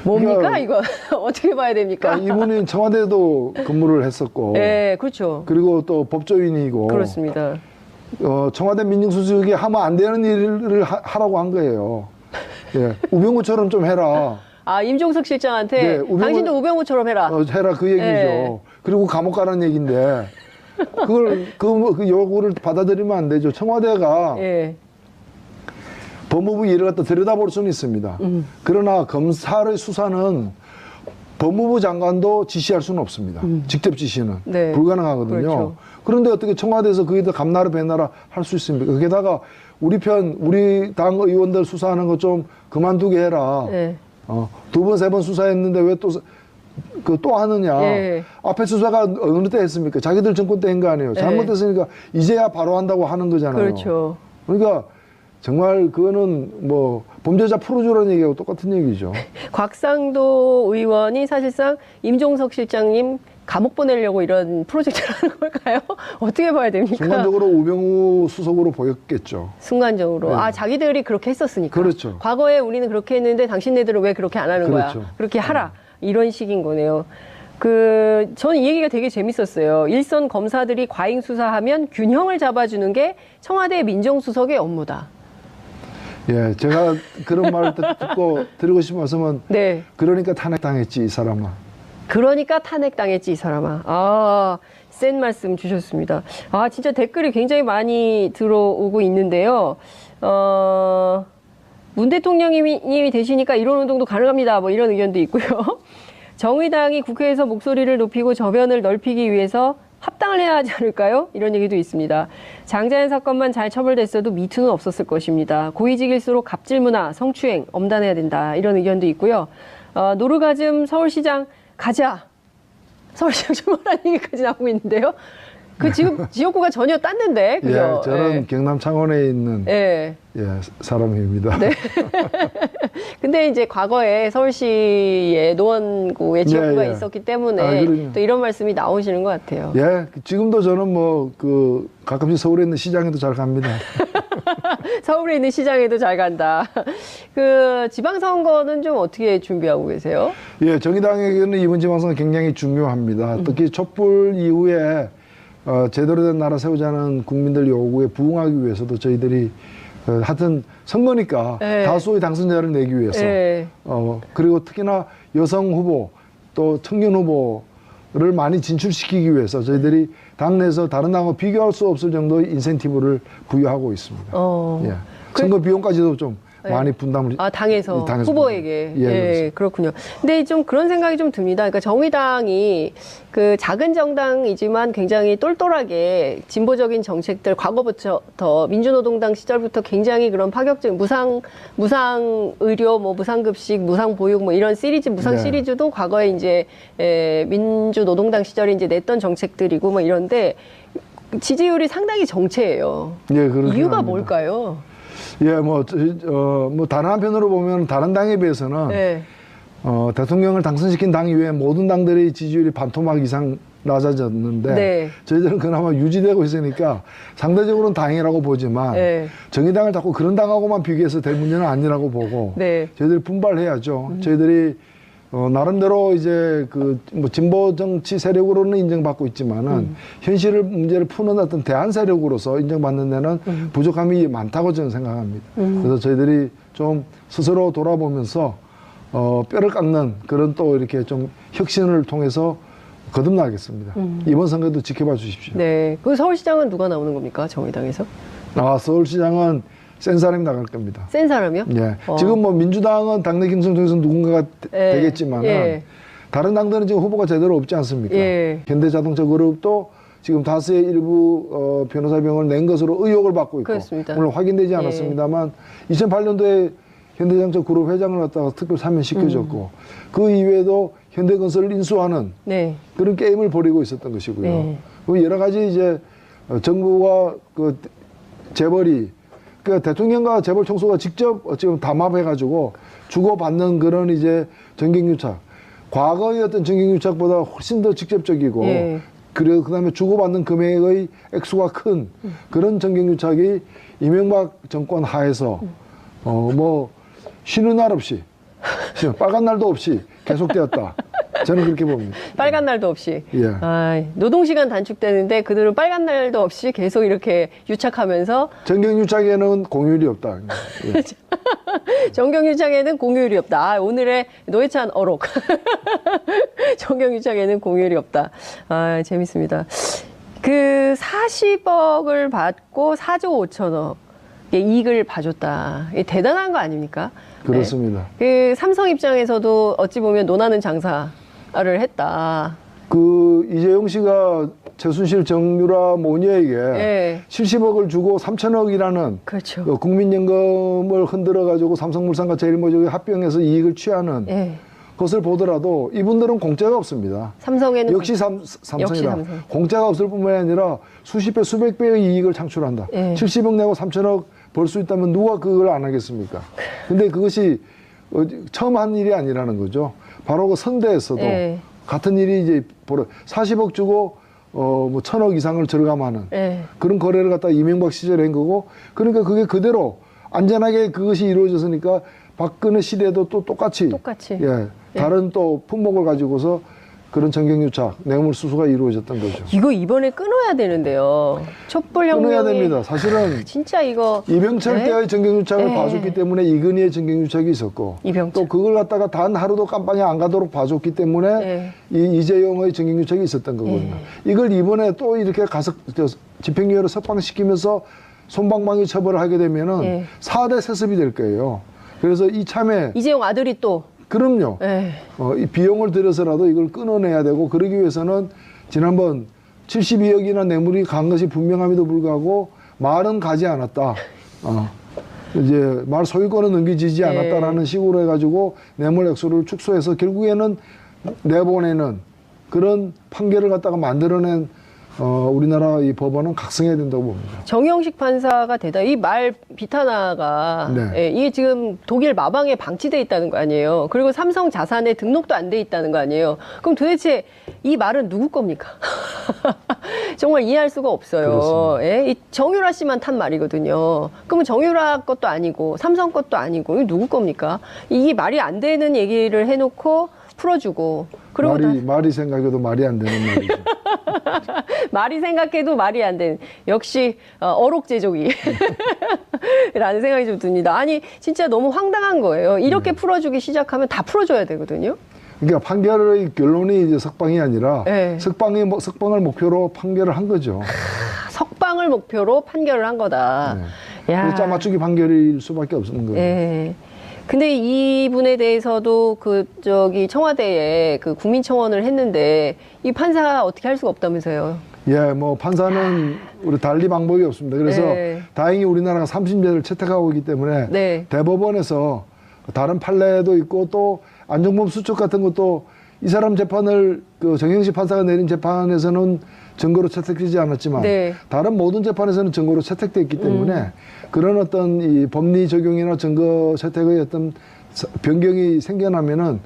뭡니까 이거 어떻게 봐야 됩니까? 이분이 청와대도 근무를 했었고, 그렇죠. 그리고 또 법조인이고, 그렇습니다. 청와대 민정수석이 하면 안 되는 일을 하라고 한 거예요. 우병우처럼 좀 해라. 임종석 실장한테 당신도 우병우처럼 해라. 해라 그 얘기죠. 그리고 감옥 가라는 얘기인데 그걸 그 요구를 받아들이면 안 되죠. 청와대가 예. 법무부 일을 갖다 들여다볼 수는 있습니다. 그러나 검사의 수사는 법무부 장관도 지시할 수는 없습니다. 직접 지시는 네. 불가능하거든요. 그렇죠. 그런데 어떻게 청와대에서 거기다 감나라 배나라 할 수 있습니까? 거기다가 우리 당 의원들 수사하는 거 좀 그만두게 해라. 네. 두 번, 세 번 수사했는데 왜 또 하느냐. 예. 앞에 수사가 어느 때 했습니까? 자기들 정권 때 한 거 아니에요. 잘못됐으니까 이제야 바로 한다고 하는 거잖아요. 그렇죠. 그러니까 정말 그거는 뭐 범죄자 풀어주라는 얘기하고 똑같은 얘기죠. 곽상도 의원이 사실상 임종석 실장님 감옥 보내려고 이런 프로젝트를 하는 걸까요? 어떻게 봐야 됩니까? 순간적으로 우병우 수석으로 보였겠죠. 순간적으로. 네. 아, 자기들이 그렇게 했었으니까. 그렇죠. 과거에 우리는 그렇게 했는데 당신네들은 왜 그렇게 안 하는 그렇죠. 거야? 그렇게 하라. 이런 식인 거네요. 저는 이 얘기가 되게 재밌었어요. 일선 검사들이 과잉 수사하면 균형을 잡아주는 게 청와대 민정수석의 업무다. 예, 제가 그런 말을 듣고 드리고 싶은 말씀은 네. 그러니까 탄핵당했지, 이 사람아. 그러니까 탄핵당했지, 이 사람아. 아, 센 말씀 주셨습니다. 아, 진짜 댓글이 굉장히 많이 들어오고 있는데요. 문 대통령님이 되시니까 이런 운동도 가능합니다. 뭐 이런 의견도 있고요. 정의당이 국회에서 목소리를 높이고 저변을 넓히기 위해서 합당을 해야 하지 않을까요? 이런 얘기도 있습니다. 장자연 사건만 잘 처벌됐어도 미투는 없었을 것입니다. 고위직일수록 갑질 문화, 성추행 엄단해야 된다. 이런 의견도 있고요. 노르가즘 서울시장 가자. 서울시장 출마라는 얘기까지 나오고 있는데요. 그 지금 지역구가 전혀 땄는데, 그죠? 예, 저는 예. 경남 창원에 있는 예. 사람입니다. 네. 근데 이제 과거에 서울시에 노원구에 지역구가 예. 있었기 때문에 또 이런 말씀이 나오시는 것 같아요. 예, 지금도 저는 뭐 가끔씩 서울에 있는 시장에도 잘 갑니다. 서울에 있는 시장에도 잘 간다. 지방선거는 좀 어떻게 준비하고 계세요? 예, 정의당에게는 이번 지방선거 굉장히 중요합니다. 특히 촛불 이후에 제대로 된 나라 세우자는 국민들 요구에 부응하기 위해서도 저희들이 하여튼 선거니까 네. 다수의 당선자를 내기 위해서 네. 그리고 특히나 여성 후보 또 청년 후보를 많이 진출시키기 위해서 저희들이 당내에서 다른 당과 비교할 수 없을 정도의 인센티브를 부여하고 있습니다. 예. 선거 비용까지도 좀 많이 분담을 당에서 후보에게. 예, 그렇군요. 근데 좀 그런 생각이 좀 듭니다. 그러니까 정의당이 작은 정당이지만 굉장히 똘똘하게 진보적인 정책들 과거부터 민주노동당 시절부터 굉장히 그런 파격적인 무상 의료, 뭐 무상급식, 무상보육 뭐 이런 무상 시리즈도 과거에 이제 민주노동당 시절에 이제 냈던 정책들이고 뭐 이런데 지지율이 상당히 정체예요. 예, 이유가 합니다. 뭘까요? 예, 뭐 다른 한편으로 보면 다른 당에 비해서는 네. 대통령을 당선시킨 당 이외에 모든 당들의 지지율이 반토막 이상 낮아졌는데 네. 저희들은 그나마 유지되고 있으니까 상대적으로는 다행이라고 보지만 정의당을 자꾸 그런 당하고만 비교해서 될 문제는 아니라고 보고 저희들이 분발해야죠. 저희들이 나름대로 이제 뭐 진보 정치 세력으로는 인정받고 있지만은 문제를 푸는 어떤 대안 세력으로서 인정받는 데는 부족함이 많다고 저는 생각합니다. 그래서 저희들이 좀 스스로 돌아보면서 뼈를 깎는 그런 또 이렇게 좀 혁신을 통해서 거듭나겠습니다. 이번 선거도 지켜봐 주십시오. 네. 서울시장은 누가 나오는 겁니까? 정의당에서? 서울시장은 센 사람이 나갈 겁니다. 센 사람이요? 예. 지금 뭐 민주당은 당내 경선 중에서 누군가가 되겠지만은 다른 당들은 지금 후보가 제대로 없지 않습니까? 현대자동차 그룹도 지금 다수의 일부 변호사병을 낸 것으로 의혹을 받고 있고 그렇습니다. 물론 확인되지 않았습니다만 2008년도에 현대자동차 그룹 회장을 갖다가 특별 사면시켜줬고 그 이외에도 현대건설을 인수하는 그런 게임을 벌이고 있었던 것이고요. 그 여러 가지 이제 정부와 재벌이 대통령과 재벌 총수가 직접 지금 담합해가지고 주고받는 그런 이제 정경유착. 과거의 어떤 정경유착보다 훨씬 더 직접적이고, 그다음에 주고받는 금액의 액수가 큰 그런 정경유착이 이명박 정권 하에서, 뭐, 쉬는 날 없이, 빨간 날도 없이 계속되었다. 저는 그렇게 봅니다. 빨간 날도 없이. 노동시간 단축되는데 그들은 빨간 날도 없이 계속 이렇게 유착하면서. 정경유착에는 공휴일이 없다. 정경유착에는 공휴일이 없다. 아, 오늘의 노회찬 어록. 정경유착에는 공휴일이 없다. 아, 재밌습니다. 그 40억을 받고 4조 5천억 이익을 봐줬다. 이게 대단한 거 아닙니까? 그렇습니다. 네. 그 삼성 입장에서도 어찌 보면 논하는 장사를 했다. 그 이재용 씨가 최순실 정유라 모녀에게 네. 70억을 주고 3천억이라는 그렇죠. 그 국민연금을 흔들어 가지고 삼성물산과 제일모직이 합병해서 이익을 취하는 네. 것을 보더라도 이분들은 공짜가 없습니다. 삼성에는 역시 삼성이라 공짜가 없을 뿐만 아니라 수십 배 수백 배의 이익을 창출한다. 네. 70억 내고 3천억 벌 수 있다면 누가 그걸 안 하겠습니까? 근데 그것이 처음 한 일이 아니라는 거죠. 바로 그 선대에서도 네. 같은 일이 이제 40억 주고 뭐 1,000억 이상을 절감하는 네. 그런 거래를 갖다 이명박 시절에 한 거고, 그러니까 그게 그대로 안전하게 그것이 이루어졌으니까 박근혜 시대도 또 똑같이 예, 다른 또 품목을 가지고서 그런 정경유착, 뇌물수수가 이루어졌던 거죠. 이거 이번에 끊어야 되는데요. 촛불혁명이 끊어야 됩니다. 사실은 진짜 이거 이병철 네? 때의 정경유착을 네. 봐줬기 때문에 이근희의 정경유착이 있었고, 이병철. 또 그걸 갖다가 단 하루도 깜빵에 안 가도록 봐줬기 때문에 네. 이재용의 정경유착이 있었던 거거든요. 이걸 이번에 또 이렇게 가서 집행유예로 석방시키면서 솜방망이 처벌을 하게 되면은 4대 세습이 될 거예요. 그래서 이참에 이재용 아들이 또 그럼요. 네. 이 비용을 들여서라도 이걸 끊어내야 되고, 그러기 위해서는 지난번 72억이나 뇌물이 간 것이 분명함에도 불구하고 말은 가지 않았다. 이제 말 소유권은 넘겨지지 않았다라는 식으로 해가지고 뇌물 액수를 축소해서 결국에는 내보내는 그런 판결을 갖다가 만들어낸 우리나라 이 법원은 각성해야 된다고 봅니다. 정영식 판사가 이 말 비타나가 네. 예, 이게 지금 독일 마방에 방치돼 있다는 거 아니에요. 그리고 삼성 자산에 등록도 안 돼 있다는 거 아니에요. 그럼 도대체 이 말은 누구 겁니까? 정말 이해할 수가 없어요. 예? 이 정유라 씨만 탄 말이거든요. 그러면 정유라 것도 아니고 삼성 것도 아니고 이게 누구 겁니까? 이게 말이 안 되는 얘기를 해놓고 풀어주고, 그리고 말이 생각해도 말이 안 되는 말이죠. 말이 생각해도 말이 안 되는, 역시 어록제조기 라는 생각이 좀 듭니다. 아니 진짜 너무 황당한 거예요. 이렇게 풀어주기 시작하면 다 풀어줘야 되거든요. 그러니까 판결의 결론이 이제 석방이 아니라 네. 석방을 목표로 판결을 한 거죠. 석방을 목표로 판결을 한 거다. 네. 야. 짜맞추기 판결일 수밖에 없는 거예요. 네. 근데 이분에 대해서도 청와대에 그 국민청원을 했는데 이 판사 어떻게 할 수가 없다면서요? 예, 뭐 판사는 우리 달리 방법이 없습니다. 그래서 다행히 우리나라가 3심제를 채택하고 있기 때문에 대법원에서 다른 판례도 있고 또 안종범 수첩 같은 것도 이 사람 재판을 그 정영식 판사가 내린 재판에서는 증거로 채택되지 않았지만 다른 모든 재판에서는 증거로 채택돼 있기 때문에 그런 어떤 이 법리 적용이나 증거 채택의 어떤 변경이 생겨나면은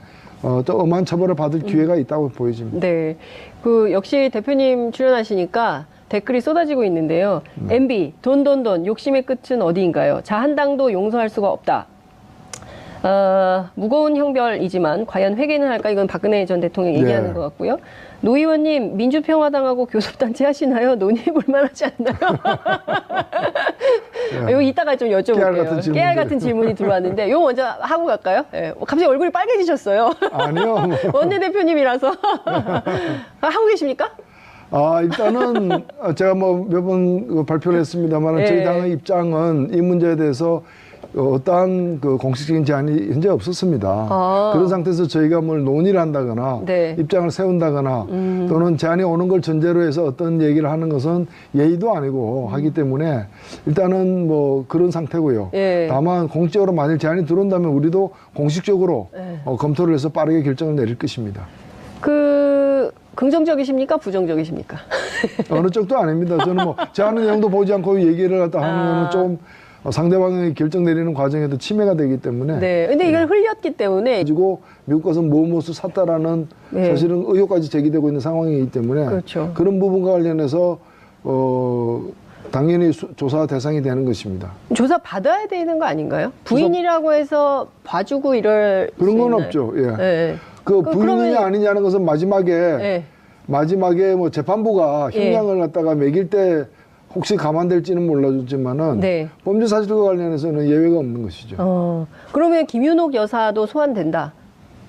또 엄한 처벌을 받을 기회가 있다고 보여집니다. 네, 그 역시 대표님 출연하시니까 댓글이 쏟아지고 있는데요. MB 돈 욕심의 끝은 어디인가요? 자한당도 용서할 수가 없다. 무거운 형벌이지만 과연 회개는 할까? 이건 박근혜 전 대통령 얘기하는 것 같고요. 노 의원님, 민주평화당하고 교섭단체 하시나요? 논의해볼 만하지 않나요? 이거 이따가 좀 여쭤볼게요. 깨알 같은 질문이 들어왔는데 이거 먼저 하고 갈까요? 네. 갑자기 얼굴이 빨개지셨어요. 아니요. 원내대표님이라서. 하고 계십니까? 일단은 제가 뭐 몇 번 발표를 했습니다만 저희 당의 입장은 이 문제에 대해서 어떠한 그 공식적인 제안이 현재 없었습니다. 그런 상태에서 저희가 뭘 논의를 한다거나 입장을 세운다거나 또는 제안이 오는 걸 전제로 해서 어떤 얘기를 하는 것은 예의도 아니고 하기 때문에 일단은 뭐 그런 상태고요. 다만 공식적으로 만일 제안이 들어온다면 우리도 공식적으로 검토를 해서 빠르게 결정을 내릴 것입니다. 긍정적이십니까? 부정적이십니까? 어느 쪽도 아닙니다. 저는 뭐 제안의 내용도 보지 않고 얘기를 갖다 하는 거는 좀 상대방의 결정 내리는 과정에도 침해가 되기 때문에. 네. 근데 이걸 흘렸기 때문에. 가지고 미국 가서 무엇을 샀다라는 사실은 의혹까지 제기되고 있는 상황이기 때문에. 그런 부분과 관련해서 당연히 조사 대상이 되는 것입니다. 조사 받아야 되는 거 아닌가요? 부인이라고 해서 봐주고 이럴 그런 건 없죠. 예. 그 부인이냐 아니냐는 것은 마지막에 뭐 재판부가 형량을 갖다가 매길 때 혹시 감안될지는 몰라줬지만은 네. 범죄 사실과 관련해서는 예외가 없는 것이죠. 그러면 김윤옥 여사도 소환된다?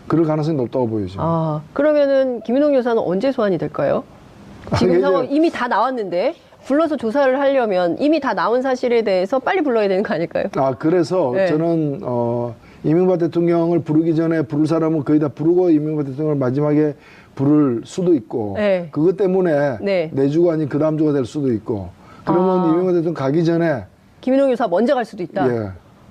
그럴 가능성이 높다고 보여집니다. 그러면은 김윤옥 여사는 언제 소환이 될까요? 지금 상황 이미 다 나왔는데 불러서 조사를 하려면 이미 다 나온 사실에 대해서 빨리 불러야 되는 거 아닐까요? 그래서 네. 저는 이명박 대통령을 부르기 전에 부를 사람은 거의 다 부르고 이명박 대통령을 마지막에 부를 수도 있고 네. 그것 때문에 네. 내주가 아닌 그 다음 주가 될 수도 있고 그러면 이명박 대통령 가기 전에 김윤옥 여사 먼저 갈 수도 있다? 예.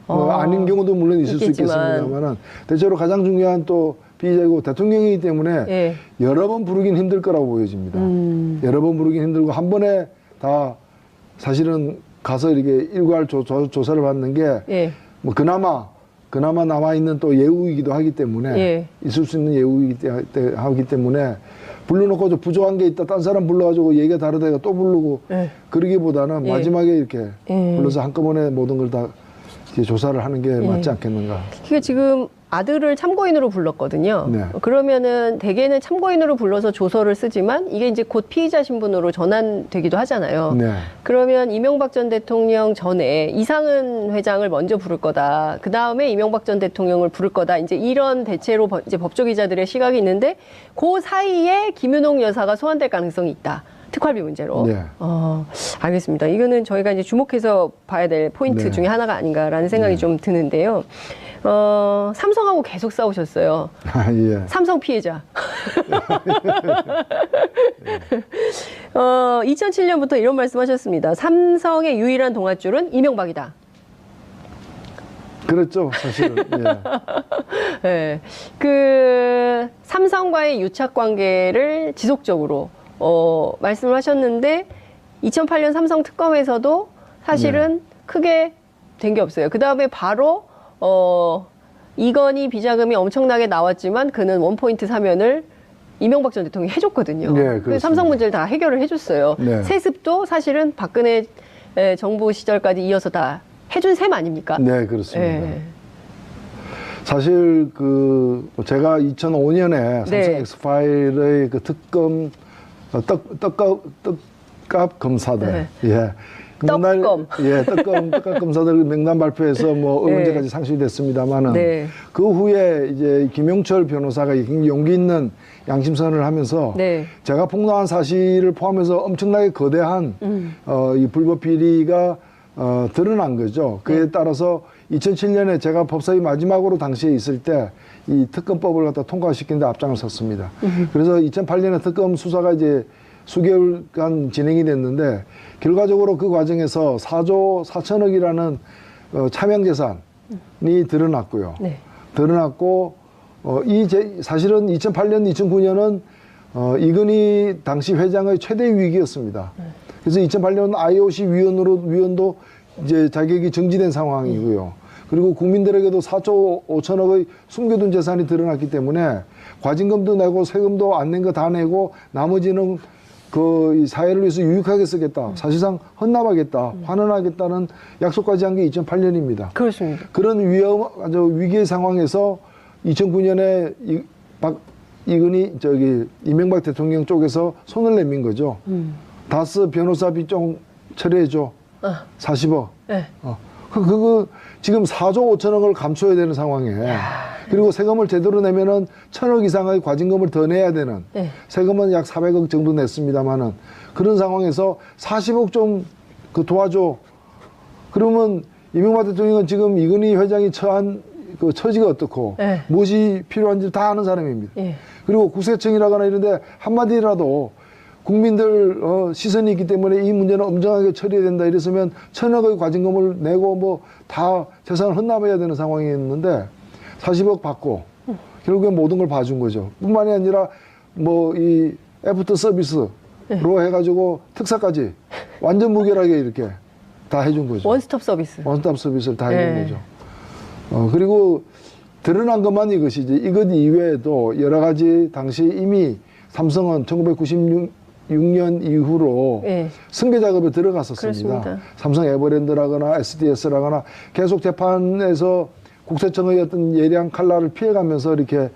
아닌 경우도 물론 있을 수 있겠습니다만은 대체로 가장 중요한 또 피의자이고 대통령이기 때문에 예. 여러 번 부르긴 힘들 거라고 보여집니다. 여러 번 부르긴 힘들고 한 번에 다 사실은 가서 이렇게 일괄 조사를 받는 게 예. 뭐 그나마 남아있는 또 예우이기도 하기 때문에 예. 있을 수 있는 예우이기 하기 때문에 불러놓고 좀 부족한 게 있다 딴 사람 불러가지고 얘기가 다르다가 또 부르고 예. 그러기보다는 예. 마지막에 이렇게 예. 불러서 한꺼번에 모든 걸 다 조사를 하는 게 맞지 않겠는가. 그게 지금 아들을 참고인으로 불렀거든요. 네. 그러면은 대개는 참고인으로 불러서 조서를 쓰지만 이게 이제 곧 피의자 신분으로 전환되기도 하잖아요. 네. 그러면 이명박 전 대통령 전에 이상은 회장을 먼저 부를 거다. 그 다음에 이명박 전 대통령을 부를 거다. 이제 이런 대체로 이제 법조기자들의 시각이 있는데 그 사이에 김윤옥 여사가 소환될 가능성이 있다. 특활비 문제로. 네. 알겠습니다. 이거는 저희가 이제 주목해서 봐야 될 포인트 네. 중에 하나가 아닌가라는 생각이 좀 드는데요. 삼성하고 계속 싸우셨어요. 예. 삼성 피해자. 2007년부터 이런 말씀하셨습니다. 삼성의 유일한 동아줄은 이명박이다. 그렇죠, 사실은. 예. 네. 그 삼성과의 유착 관계를 지속적으로 말씀을 하셨는데 2008년 삼성 특검에서도 사실은 크게 된 게 없어요. 그 다음에 바로 이건희 비자금이 엄청나게 나왔지만 그는 원포인트 사면을 이명박 전 대통령이 해줬거든요. 네, 그 삼성 문제를 다 해결을 해줬어요. 네. 세습도 사실은 박근혜 정부 시절까지 이어서 다 해준 셈 아닙니까? 네, 그렇습니다. 네. 사실 제가 2005년에 삼성 네. 엑스파일의 그 특검 떡값 검사들, 네. 떡검. 떡값 검사들 명단 발표해서 뭐 의원제까지 상실이 됐습니다만은 네. 그 후에 이제 김용철 변호사가 용기 있는 양심선언을 하면서 네. 제가 폭로한 사실을 포함해서 엄청나게 거대한 이 불법 비리가 드러난 거죠. 그에 따라서 2007년에 제가 법사위 마지막으로 당시에 있을 때 이 특검법을 갖다 통과시키는데 앞장을 섰습니다. 그래서 2008년에 특검 수사가 이제 수개월간 진행이 됐는데 결과적으로 그 과정에서 4조 4천억이라는 차명 재산이 드러났고요. 네. 드러났고 사실은 2008년, 2009년은 이건희 당시 회장의 최대 위기였습니다. 그래서 2008년 IOC 위원도 이제 자격이 정지된 상황이고요. 그리고 국민들에게도 4조 5천억의 숨겨둔 재산이 드러났기 때문에 과징금도 내고 세금도 안 낸 거 다 내고 나머지는 이 사회를 위해서 유익하게 쓰겠다. 사실상 헌납하겠다. 환원하겠다는 약속까지 한 게 2008년입니다. 그렇습니다. 그런 위기의 상황에서 2009년에 이명박 대통령 쪽에서 손을 내민 거죠. 다스 변호사비 좀 처리해줘. 40억. 네. 그거 지금 4조 5천억을 감춰야 되는 상황에 그리고 세금을 제대로 내면은 1,000억 이상의 과징금을 더 내야 되는 네. 세금은 약 400억 정도 냈습니다만은 그런 상황에서 40억 좀 도와줘. 그러면 이명박 대통령은 지금 이건희 회장이 처한 그 처지가 어떻고 네. 무엇이 필요한지 다 아는 사람입니다. 네. 그리고 국세청이라거나 이런데 한마디라도 국민들 시선이 있기 때문에 이 문제는 엄정하게 처리해야 된다 이랬으면 1,000억의 과징금을 내고 뭐 다 재산을 헌납해야 되는 상황이었는데 40억 받고 결국엔 모든 걸 봐준 거죠. 뿐만이 아니라 뭐 이 애프터 서비스로 해가지고 특사까지 완전 무결하게 이렇게 다 해준 거죠. 원스톱 서비스. 원스톱 서비스를 다 해준 거죠. 그리고 드러난 것만 이것이지 이것 이외에도 여러 가지 당시 이미 삼성은 1996년 이후로 승계 작업에 들어갔었습니다. 그렇습니다. 삼성 에버랜드라거나 SDS라거나 계속 재판에서 국세청의 어떤 예리한 칼날을 피해가면서 이렇게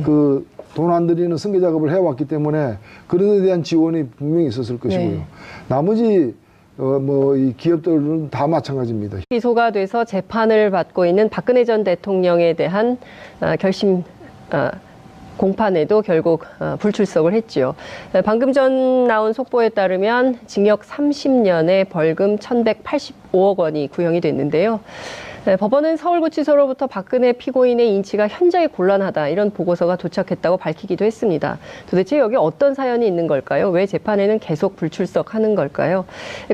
그 돈 안 들이는 승계 작업을 해왔기 때문에 그런 데 대한 지원이 분명히 있었을 것이고요. 나머지 이 기업들은 다 마찬가지입니다. 기소가 돼서 재판을 받고 있는 박근혜 전 대통령에 대한 결심 공판에도 결국 불출석을 했지요. 방금 전 나온 속보에 따르면 징역 30년에 벌금 1,185억 원이 구형이 됐는데요. 법원은 서울구치소로부터 박근혜 피고인의 인치가 현저히 곤란하다 이런 보고서가 도착했다고 밝히기도 했습니다. 도대체 여기 어떤 사연이 있는 걸까요? 왜 재판에는 계속 불출석하는 걸까요?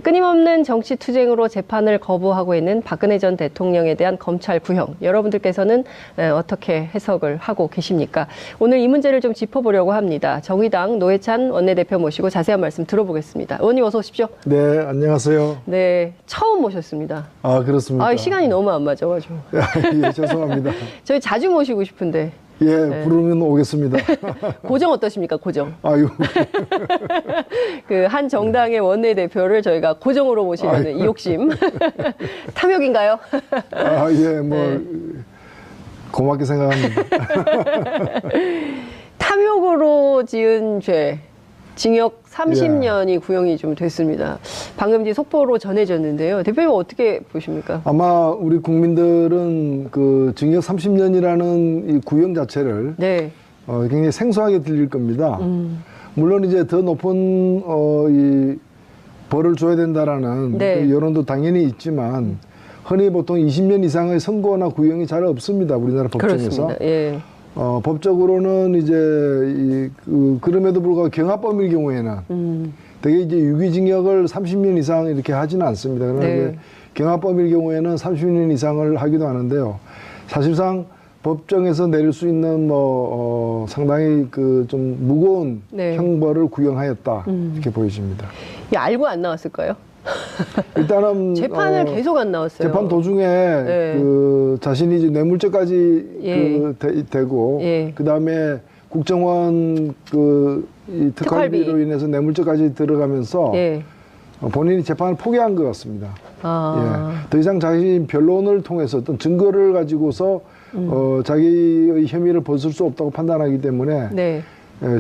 끊임없는 정치 투쟁으로 재판을 거부하고 있는 박근혜 전 대통령에 대한 검찰 구형, 여러분들께서는 어떻게 해석을 하고 계십니까? 오늘 이 문제를 좀 짚어보려고 합니다. 정의당 노회찬 원내대표 모시고 자세한 말씀 들어보겠습니다. 의원님 어서 오십시오. 네, 안녕하세요. 네, 처음 모셨습니다. 아, 그렇습니까? 시간이 너무 안 맞아가지고. 예, 죄송합니다. 저희 자주 모시고 싶은데. 예, 부르면 오겠습니다. 고정 어떠십니까, 고정? 아유. 그 한 정당의 원내대표를 저희가 고정으로 모시는 이 욕심. 탐욕인가요? 아, 예, 고맙게 생각합니다. 탐욕으로 지은 죄. 징역 30년이 구형이 좀 됐습니다. 방금 속보로 전해졌는데요. 대표님 어떻게 보십니까? 아마 우리 국민들은 그 징역 30년이라는 이 구형 자체를 네. 굉장히 생소하게 들릴 겁니다. 물론 이제 더 높은 이 벌을 줘야 된다라는 네. 그 여론도 당연히 있지만 흔히 보통 20년 이상의 선고나 구형이 잘 없습니다. 우리나라 법정에서. 그렇습니다. 예. 법적으로는 이제 그럼에도 불구하고 경합범일 경우에는 되게 이제 유기징역을 30년 이상 이렇게 하지는 않습니다. 그러나 네. 경합범일 경우에는 30년 이상을 하기도 하는데요. 사실상 법정에서 내릴 수 있는 상당히 그 좀 무거운 네. 형벌을 구형하였다 이렇게 보여집니다. 알고 안 나왔을까요? 일단은 재판을 계속 안 나왔어요. 재판 도중에 네. 그 자신이 이제 뇌물죄까지 예. 되고 예. 그 다음에 국정원 이 특활비로 인해서 뇌물죄까지 들어가면서 예. 본인이 재판을 포기한 것 같습니다. 아. 예. 더 이상 자신 변론을 통해서 어떤 증거를 가지고서 자기의 혐의를 벗을 수 없다고 판단하기 때문에 네.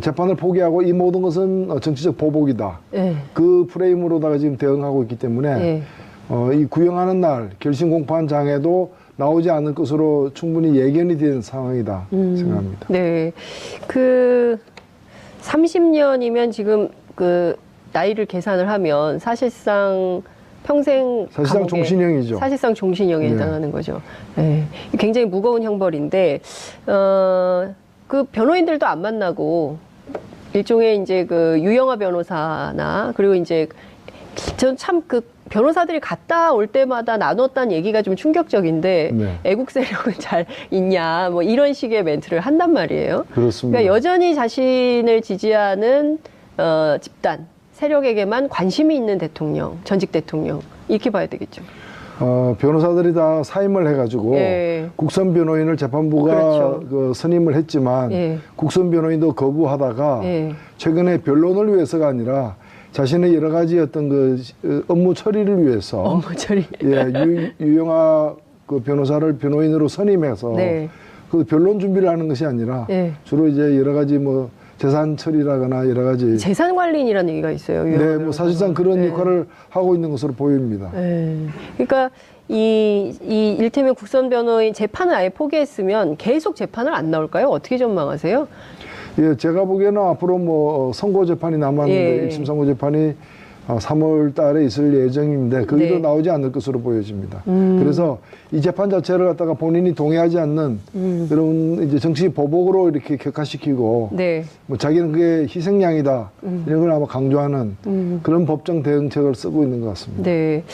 재판을 포기하고 이 모든 것은 정치적 보복이다. 네. 그 프레임으로다가 지금 대응하고 있기 때문에 네. 이 구형하는 날 결심 공판장에도 나오지 않을 것으로 충분히 예견이 된 상황이다 생각합니다. 네. 30년이면 지금 나이를 계산을 하면 사실상 평생 사실상 종신형이죠. 사실상 종신형에 네. 해당하는 거죠. 네. 굉장히 무거운 형벌인데 그 변호인들도 안 만나고 일종의 이제 유영아 변호사나 그리고 이제 전 참 변호사들이 갔다 올 때마다 나눴다는 얘기가 좀 충격적인데 네. 애국 세력은 잘 있냐 이런 식의 멘트를 한단 말이에요. 그렇습니다. 그러니까 여전히 자신을 지지하는 집단 세력에게만 관심이 있는 대통령, 전직 대통령 이렇게 봐야 되겠죠. 변호사들이 다 사임을 해가지고 예. 국선 변호인을 재판부가 그렇죠. 선임을 했지만 예. 국선 변호인도 거부하다가 예. 최근에 변론을 위해서가 아니라 자신의 여러 가지 어떤 업무 처리를 위해서 업무 처리. 예, 유영아 변호사를 변호인으로 선임해서 네. 그 변론 준비를 하는 것이 아니라 예. 주로 이제 여러 가지 재산 처리라거나 여러 가지 재산 관리인이라는 얘기가 있어요. 네, 사실상 그런 네. 역할을 하고 있는 것으로 보입니다. 네. 그러니까 이 일테면 국선 변호인 재판을 아예 포기했으면 계속 재판을 안 나올까요? 어떻게 전망하세요? 예, 제가 보기에는 앞으로 선고 재판이 남았는데 예. 1심 선고 재판이 3월 달에 있을 예정인데 거기도 네. 나오지 않을 것으로 보여집니다. 그래서 이 재판 자체를 갖다가 본인이 동의하지 않는 그런 이제 정치 보복으로 이렇게 격화시키고 네. 자기는 그게 희생양이다 이런 걸 아마 강조하는 그런 법정 대응책을 쓰고 있는 것 같습니다. 네.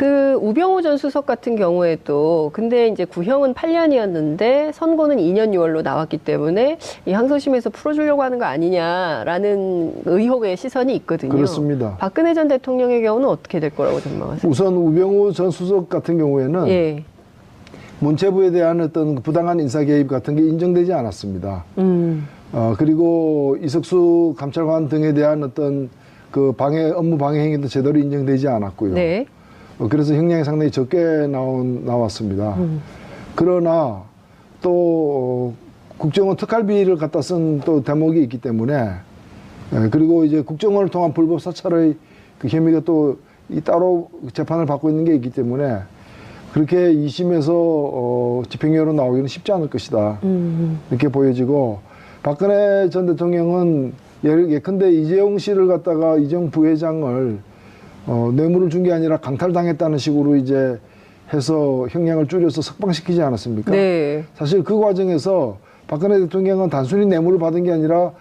우병우 전 수석 같은 경우에도 근데 이제 구형은 8년이었는데 선고는 2년 6월로 나왔기 때문에 이 항소심에서 풀어주려고 하는 거 아니냐라는 의혹의 시선이 있거든요. 그렇습니다. 박근혜 전 대통령의 경우는 어떻게 될 거라고 전망하세요? 우선 우병우 전 수석 같은 경우에는 예. 문체부에 대한 어떤 부당한 인사 개입 같은 게 인정되지 않았습니다. 그리고 이석수 감찰관 등에 대한 어떤 업무 방해 행위도 제대로 인정되지 않았고요. 네. 그래서 형량이 상당히 적게 나왔습니다. 그러나 또 국정원 특활비를 갖다 쓴 또 대목이 있기 때문에 그리고 이제 국정원을 통한 불법 사찰의 그 혐의가 또 이 따로 재판을 받고 있는 게 있기 때문에 그렇게 2심에서 집행유예로 나오기는 쉽지 않을 것이다. 이렇게 보여지고, 박근혜 전 대통령은 예컨대 이재용 씨를 갖다가 이재용 부회장을 뇌물을 준 게 아니라 강탈당했다는 식으로 이제 해서 형량을 줄여서 석방시키지 않았습니까? 네. 사실 그 과정에서 박근혜 대통령은 단순히 뇌물을 받은 게 아니라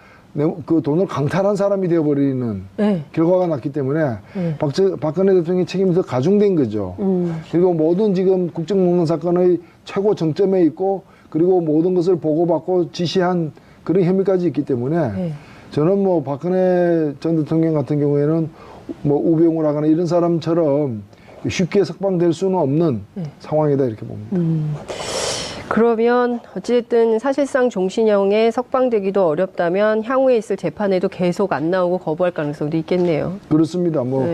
그 돈을 강탈한 사람이 되어버리는 네. 결과가 났기 때문에 박근혜 대통령의 책임이 더 가중된 거죠. 그리고 모든 지금 국정농단 사건의 최고 정점에 있고, 그리고 모든 것을 보고받고 지시한 그런 혐의까지 있기 때문에 저는 뭐 박근혜 전 대통령 같은 경우에는 뭐 우병우를 하거나 이런 사람처럼 쉽게 석방될 수는 없는 상황이다, 이렇게 봅니다. 그러면 어찌됐든 사실상 종신형에 석방되기도 어렵다면 향후에 있을 재판에도 계속 안 나오고 거부할 가능성도 있겠네요. 그렇습니다. 뭐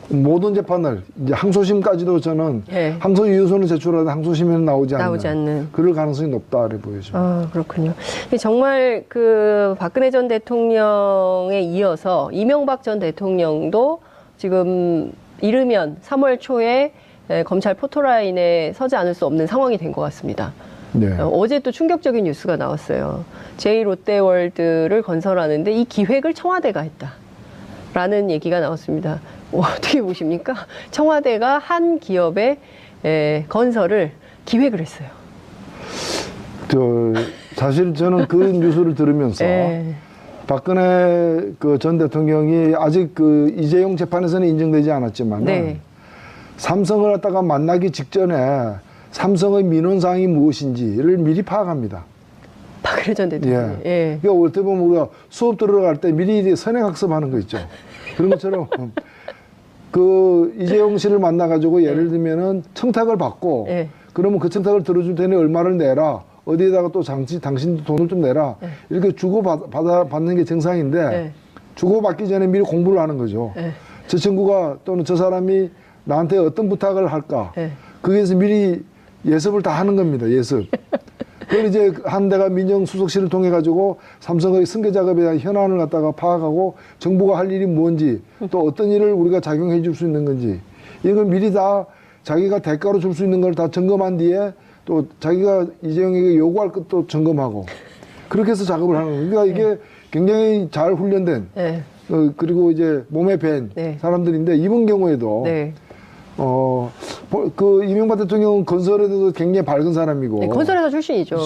모든 재판을 이제 항소심까지도 저는 항소이유서는 제출하는데 항소심에는 나오지 않는 그럴 가능성이 높다, 이렇게 보여집니다. 아, 그렇군요. 정말 그 박근혜 전 대통령에 이어서 이명박 전 대통령도 지금 이르면 3월 초에 검찰 포토라인에 서지 않을 수 없는 상황이 된 것 같습니다. 네. 어제 또 충격적인 뉴스가 나왔어요. 제2롯데월드를 건설하는데 이 기획을 청와대가 했다라는 얘기가 나왔습니다. 어떻게 보십니까? 청와대가 한 기업의 건설을 기획을 했어요. 사실 저는 그 뉴스를 들으면서 박근혜 그 전 대통령이 아직 그 이재용 재판에서는 인정되지 않았지만 삼성을 갖다가 만나기 직전에 삼성의 민원사항이 무엇인지를 미리 파악합니다. 박근혜 전 대통령. 그러니까 어떻게 보면 우리가 수업 들어갈 때 미리 선행학습하는 거 있죠. 그런 것처럼 그 이재용 씨를 만나가지고 예를 들면은 청탁을 받고 그러면 그 청탁을 들어줄 테니 얼마를 내라. 어디에다가 또 당신도 돈을 좀 내라. 이렇게 주고받는 게 정상인데 주고받기 전에 미리 공부를 하는 거죠. 저 친구가 또는 저 사람이 나한테 어떤 부탁을 할까. 거기에서 미리 예습을 다 하는 겁니다. 예습. 그걸 이제 한 데가 민정수석실을 통해 가지고 삼성의 승계 작업에 대한 현안을 갖다가 파악하고 정부가 할 일이 뭔지 또 어떤 일을 우리가 작용해 줄 수 있는 건지 이걸 미리 다 자기가 대가로 줄 수 있는 걸 다 점검한 뒤에 또 자기가 이재용에게 요구할 것도 점검하고 그렇게 해서 작업을 하는 거예요. 그러니까 이게 굉장히 잘 훈련된 그리고 이제 몸에 밴 사람들인데 이번 경우에도 그 이명박 대통령은 건설에도 굉장히 밝은 사람이고 건설회사 출신이죠.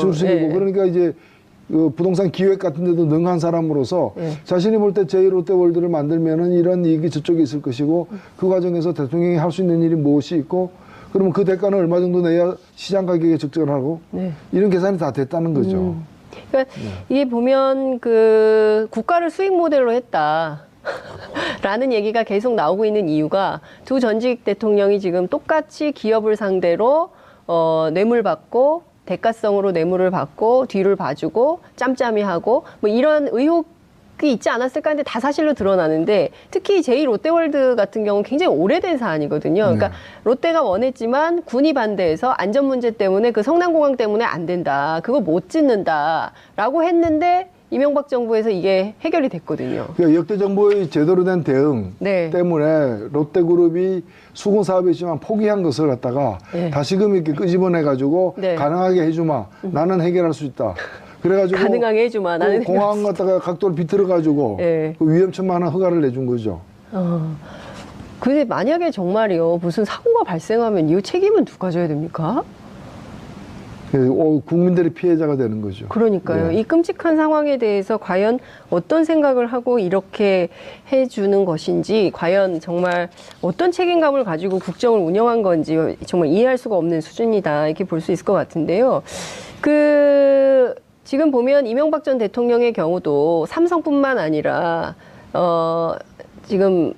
그러니까 이제 그 부동산 기획 같은 데도 능한 사람으로서 자신이 볼 때 제2롯데월드를 만들면은 이런 이익이 저쪽에 있을 것이고 그 과정에서 대통령이 할 수 있는 일이 무엇이 있고 그러면 그 대가는 얼마 정도 내야 시장 가격에 적절하고 이런 계산이 다 됐다는 거죠. 그러니까 이게 보면 그 국가를 수익 모델로 했다. 라는 얘기가 계속 나오고 있는 이유가 두 전직 대통령이 지금 똑같이 기업을 상대로 뇌물 받고 대가성으로 뇌물을 받고 뒤를 봐주고 짬짬이 하고 뭐 이런 의혹이 있지 않았을까 하는데 다 사실로 드러나는데 특히 제2롯데월드 같은 경우는 굉장히 오래된 사안이거든요. 그러니까 롯데가 원했지만 군이 반대해서 안전 문제 때문에 그 성남공항 때문에 안 된다. 그거 못 짓는다라고 했는데 이명박 정부에서 이게 해결이 됐거든요. 그러니까 역대 정부의 제대로 된 대응 때문에 롯데그룹이 수군 사업이 있지만 포기한 것을 갖다가 다시금 이렇게 끄집어내가지고 가능하게 해주마. 나는 해결할 수 있다. 그래가지고 가능하게 해주마. 나는 공항 갖다가 각도를 비틀어가지고 그 위험천만한 허가를 내준 거죠. 근데 만약에 정말이요 무슨 사고가 발생하면 이 책임은 누가 져야 됩니까? 국민들이 피해자가 되는 거죠. 그러니까요. 이 끔찍한 상황에 대해서 과연 어떤 생각을 하고 이렇게 해주는 것인지 과연 정말 어떤 책임감을 가지고 국정을 운영한 건지 정말 이해할 수가 없는 수준이다 이렇게 볼 수 있을 것 같은데요. 지금 보면 이명박 전 대통령의 경우도 삼성뿐만 아니라 지금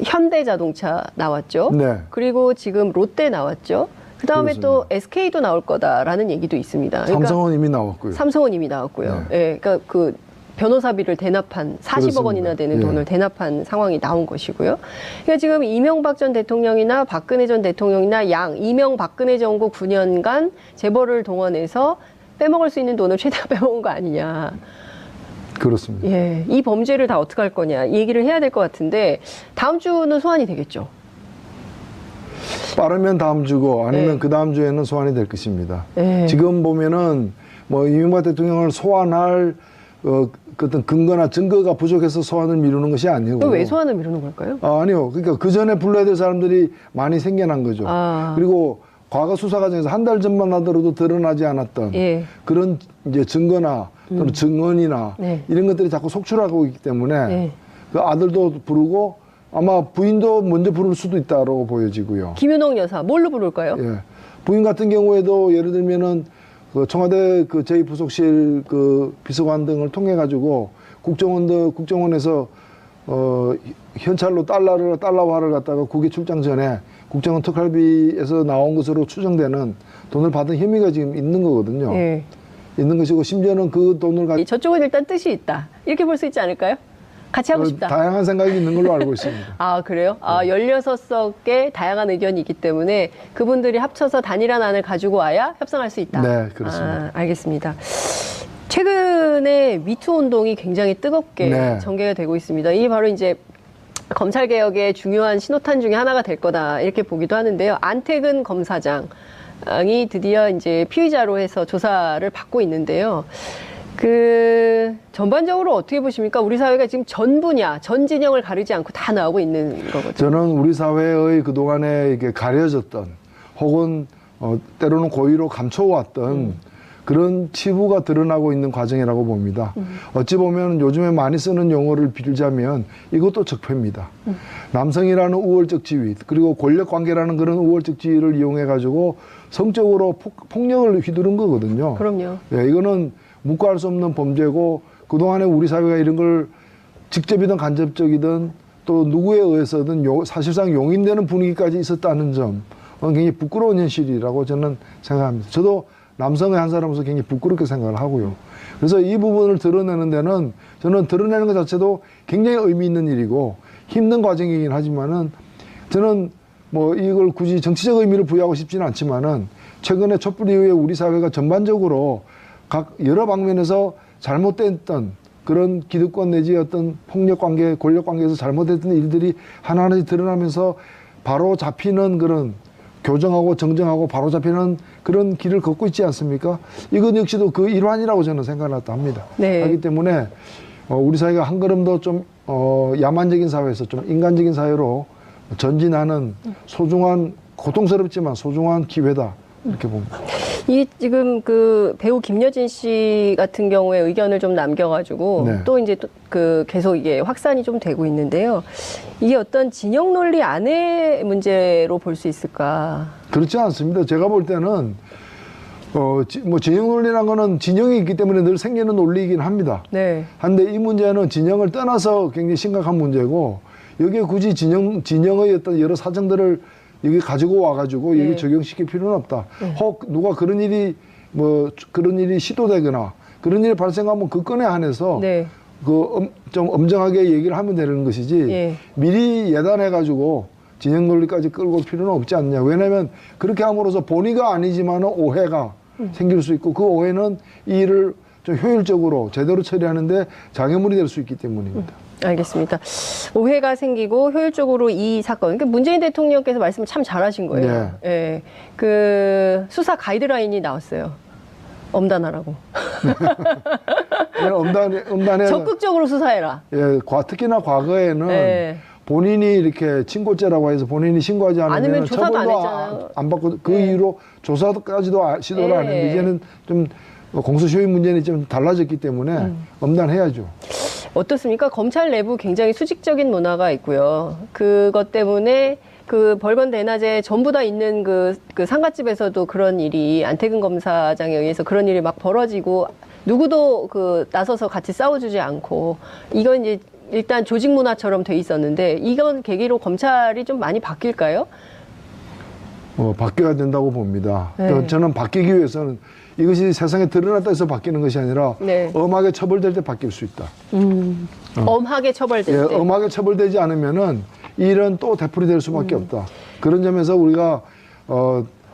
현대자동차 나왔죠. 그리고 지금 롯데 나왔죠. 그 다음에 또 SK도 나올 거다라는 얘기도 있습니다. 그러니까 삼성은 이미 나왔고요. 삼성은 이미 나왔고요. 그러니까 그 변호사비를 대납한 40억 원이나 되는 돈을 대납한 상황이 나온 것이고요. 그러니까 지금 이명박 전 대통령이나 박근혜 전 대통령이나 이명박근혜 정부 9년간 재벌을 동원해서 빼먹을 수 있는 돈을 최대한 빼먹은 거 아니냐. 그렇습니다. 이 범죄를 다 어떻게 할 거냐 이 얘기를 해야 될 것 같은데 다음 주는 소환이 되겠죠. 빠르면 다음 주고 아니면 네. 그 다음 주에는 소환이 될 것입니다. 네. 지금 보면은 뭐 이명박 대통령을 소환할 어떤 근거나 증거가 부족해서 소환을 미루는 것이 아니고. 왜 소환을 미루는 걸까요? 아니요. 그러니까 그 전에 불러야 될 사람들이 많이 생겨난 거죠. 그리고 과거 수사 과정에서 한 달 전만 하더라도 드러나지 않았던 예. 그런 이제 증거나 또는 증언이나 네. 이런 것들이 자꾸 속출하고 있기 때문에 네. 그 아들도 부르고 아마 부인도 먼저 부를 수도 있다고 보여지고요. 김윤옥 여사 뭘로 부를까요? 예. 부인 같은 경우에도 예를 들면은 그 청와대 그 제2부속실 그 비서관 등을 통해 가지고 국정원에서 현찰로 달러화를 갖다가 국외 출장 전에 국정원 특활비에서 나온 것으로 추정되는 돈을 받은 혐의가 지금 있는 거거든요. 예. 있는 것이고 심지어는 그 돈을 저쪽은 일단 뜻이 있다. 이렇게 볼 수 있지 않을까요? 같이 하고 싶다. 다양한 생각이 있는 걸로 알고 있습니다. 아, 그래요? 아, 16석의 다양한 의견이 있기 때문에 그분들이 합쳐서 단일한 안을 가지고 와야 협상할 수 있다. 네, 그렇습니다. 아, 알겠습니다. 최근에 미투 운동이 굉장히 뜨겁게 네. 전개가 되고 있습니다. 이게 바로 이제 검찰 개혁의 중요한 신호탄 중에 하나가 될 거다 이렇게 보기도 하는데요. 안태근 검사장이 드디어 이제 피의자로 해서 조사를 받고 있는데요. 전반적으로 어떻게 보십니까? 우리 사회가 지금 전 분야, 전 진영을 가리지 않고 다 나오고 있는 거거든요. 저는 우리 사회의 그동안에 이게 가려졌던 혹은 때로는 고의로 감춰왔던 그런 치부가 드러나고 있는 과정이라고 봅니다. 어찌 보면 요즘에 많이 쓰는 용어를 빌자면 이것도 적폐입니다. 남성이라는 우월적 지위 그리고 권력관계라는 그런 우월적 지위를 이용해가지고 성적으로 폭력을 휘두른 거거든요. 그럼요. 예, 이거는 묵과할 수 없는 범죄고 그동안에 우리 사회가 이런 걸 직접이든 간접적이든 또 누구에 의해서든 사실상 용인되는 분위기까지 있었다는 점 굉장히 부끄러운 현실이라고 저는 생각합니다. 저도 남성의 한 사람으로서 굉장히 부끄럽게 생각을 하고요. 그래서 이 부분을 드러내는 데는 저는 드러내는 것 자체도 굉장히 의미 있는 일이고 힘든 과정이긴 하지만은 저는 뭐 이걸 굳이 정치적 의미를 부여하고 싶지는 않지만은 최근에 촛불 이후에 우리 사회가 전반적으로 각 여러 방면에서 잘못됐던 그런 기득권 내지 어떤 폭력 관계, 권력 관계에서 잘못했던 일들이 하나하나씩 드러나면서 바로 잡히는 그런 교정하고 정정하고 바로 잡히는 그런 길을 걷고 있지 않습니까? 이것 역시도 그 일환이라고 저는 생각을 합니다. 네. 하기 때문에 우리 사회가 한 걸음 더 좀 야만적인 사회에서 좀 인간적인 사회로 전진하는 소중한 고통스럽지만 소중한 기회다 이렇게 봅니다. 이 지금 그 배우 김여진 씨 같은 경우에 의견을 좀 남겨가지고 네. 또 이제 계속 이게 확산이 좀 되고 있는데요. 이게 어떤 진영 논리 안의 문제로 볼 수 있을까? 그렇지 않습니다. 제가 볼 때는 뭐 진영 논리라는 거는 진영이 있기 때문에 늘 생기는 논리이긴 합니다. 네. 한데 이 문제는 진영을 떠나서 굉장히 심각한 문제고 여기에 굳이 진영의 어떤 여러 사정들을 여기 가지고 와가지고 여기 적용시킬 필요는 없다. 혹 누가 그런 일이 시도되거나 그런 일이 발생하면 그 건에 한해서 좀 엄정하게 얘기를 하면 되는 것이지 미리 예단해가지고 진영 논리까지 끌고 올 필요는 없지 않냐. 왜냐하면 그렇게 함으로써 본의가 아니지만 오해가 생길 수 있고 그 오해는 이 일을 좀 효율적으로 제대로 처리하는데 장애물이 될 수 있기 때문입니다. 알겠습니다. 오해가 생기고 효율적으로 이 사건, 그러니까 문재인 대통령께서 말씀을 참 잘하신 거예요. 네. 예, 그 수사 가이드라인이 나왔어요. 엄단하라고. 엄단해. 적극적으로 수사해라. 예, 특히나 과거에는 본인이 이렇게 친고죄라고 해서 본인이 신고하지 않으면 조사도 처벌도 안 받고 그 이후로 조사까지도 시도를 안 했는데 이제는 좀 공소시효의 문제는 좀 달라졌기 때문에 엄단해야죠. 어떻습니까? 검찰 내부 굉장히 수직적인 문화가 있고요. 그것 때문에 그 벌건 대낮에 전부 다 있는 그 상갓집에서도 그런 일이 안태근 검사장에 의해서 그런 일이 막 벌어지고 누구도 나서서 같이 싸워주지 않고 이건 이제 일단 조직 문화처럼 돼 있었는데 이건 계기로 검찰이 좀 많이 바뀔까요? 바뀌어야 된다고 봅니다. 저는 바뀌기 위해서는 이것이 세상에 드러났다 해서 바뀌는 것이 아니라 엄하게 처벌될 때 바뀔 수 있다. 엄하게 처벌될 때. 엄하게 처벌되지 않으면은 이 일은 또 되풀이될 수밖에 없다. 그런 점에서 우리가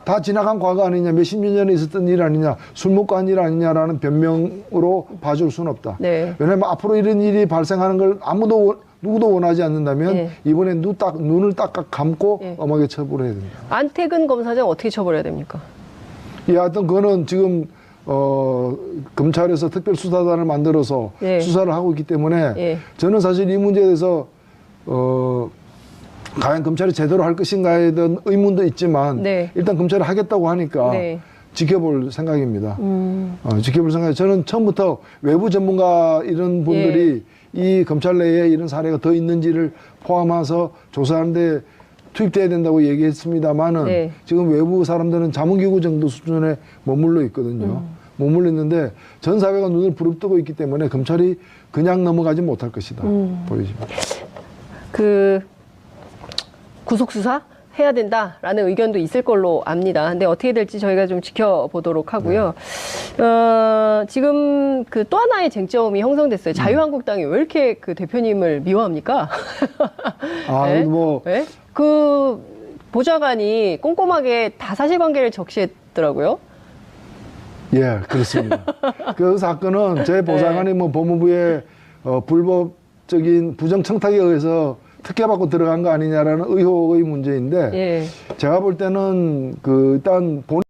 다 지나간 과거 아니냐, 몇십 년 전에 있었던 일 아니냐, 술 먹고 한 일 아니냐라는 변명으로 봐줄 수는 없다. 왜냐하면 앞으로 이런 일이 발생하는 걸 아무도 누구도 원하지 않는다면 예. 이번에 눈을 딱 감고 예. 엄하게 처벌해야 됩니다. 안태근 검사장 어떻게 처벌해야 됩니까? 예, 하여튼 그거는 지금 검찰에서 특별수사단을 만들어서 예. 수사를 하고 있기 때문에 예. 저는 사실 이 문제에 대해서 과연 검찰이 제대로 할 것인가에 대한 의문도 있지만 네. 일단 검찰이 하겠다고 하니까 네. 지켜볼 생각입니다. 지켜볼 생각이 저는 처음부터 외부 전문가 이런 분들이 이 검찰 내에 이런 사례가 더 있는지를 포함해서 조사하는데 투입돼야 된다고 얘기했습니다만은 네. 지금 외부 사람들은 자문기구 정도 수준에 머물러 있거든요. 머물러 있는데 전 사회가 눈을 부릅뜨고 있기 때문에 검찰이 그냥 넘어가지 못할 것이다 보여집니다. 그 구속 수사 해야 된다라는 의견도 있을 걸로 압니다. 근데 어떻게 될지 저희가 좀 지켜보도록 하고요. 지금 그 또 하나의 쟁점이 형성됐어요. 자유한국당이 왜 이렇게 그 대표님을 미워합니까? 네? 뭐 네? 그 보좌관이 꼼꼼하게 다 사실관계를 적시했더라고요. 예, 그렇습니다. 그 사건은 제 보좌관이 뭐 법무부의 불법적인 부정청탁에 의해서 특혜받고 들어간 거 아니냐라는 의혹의 문제인데 예. 제가 볼 때는 그 일단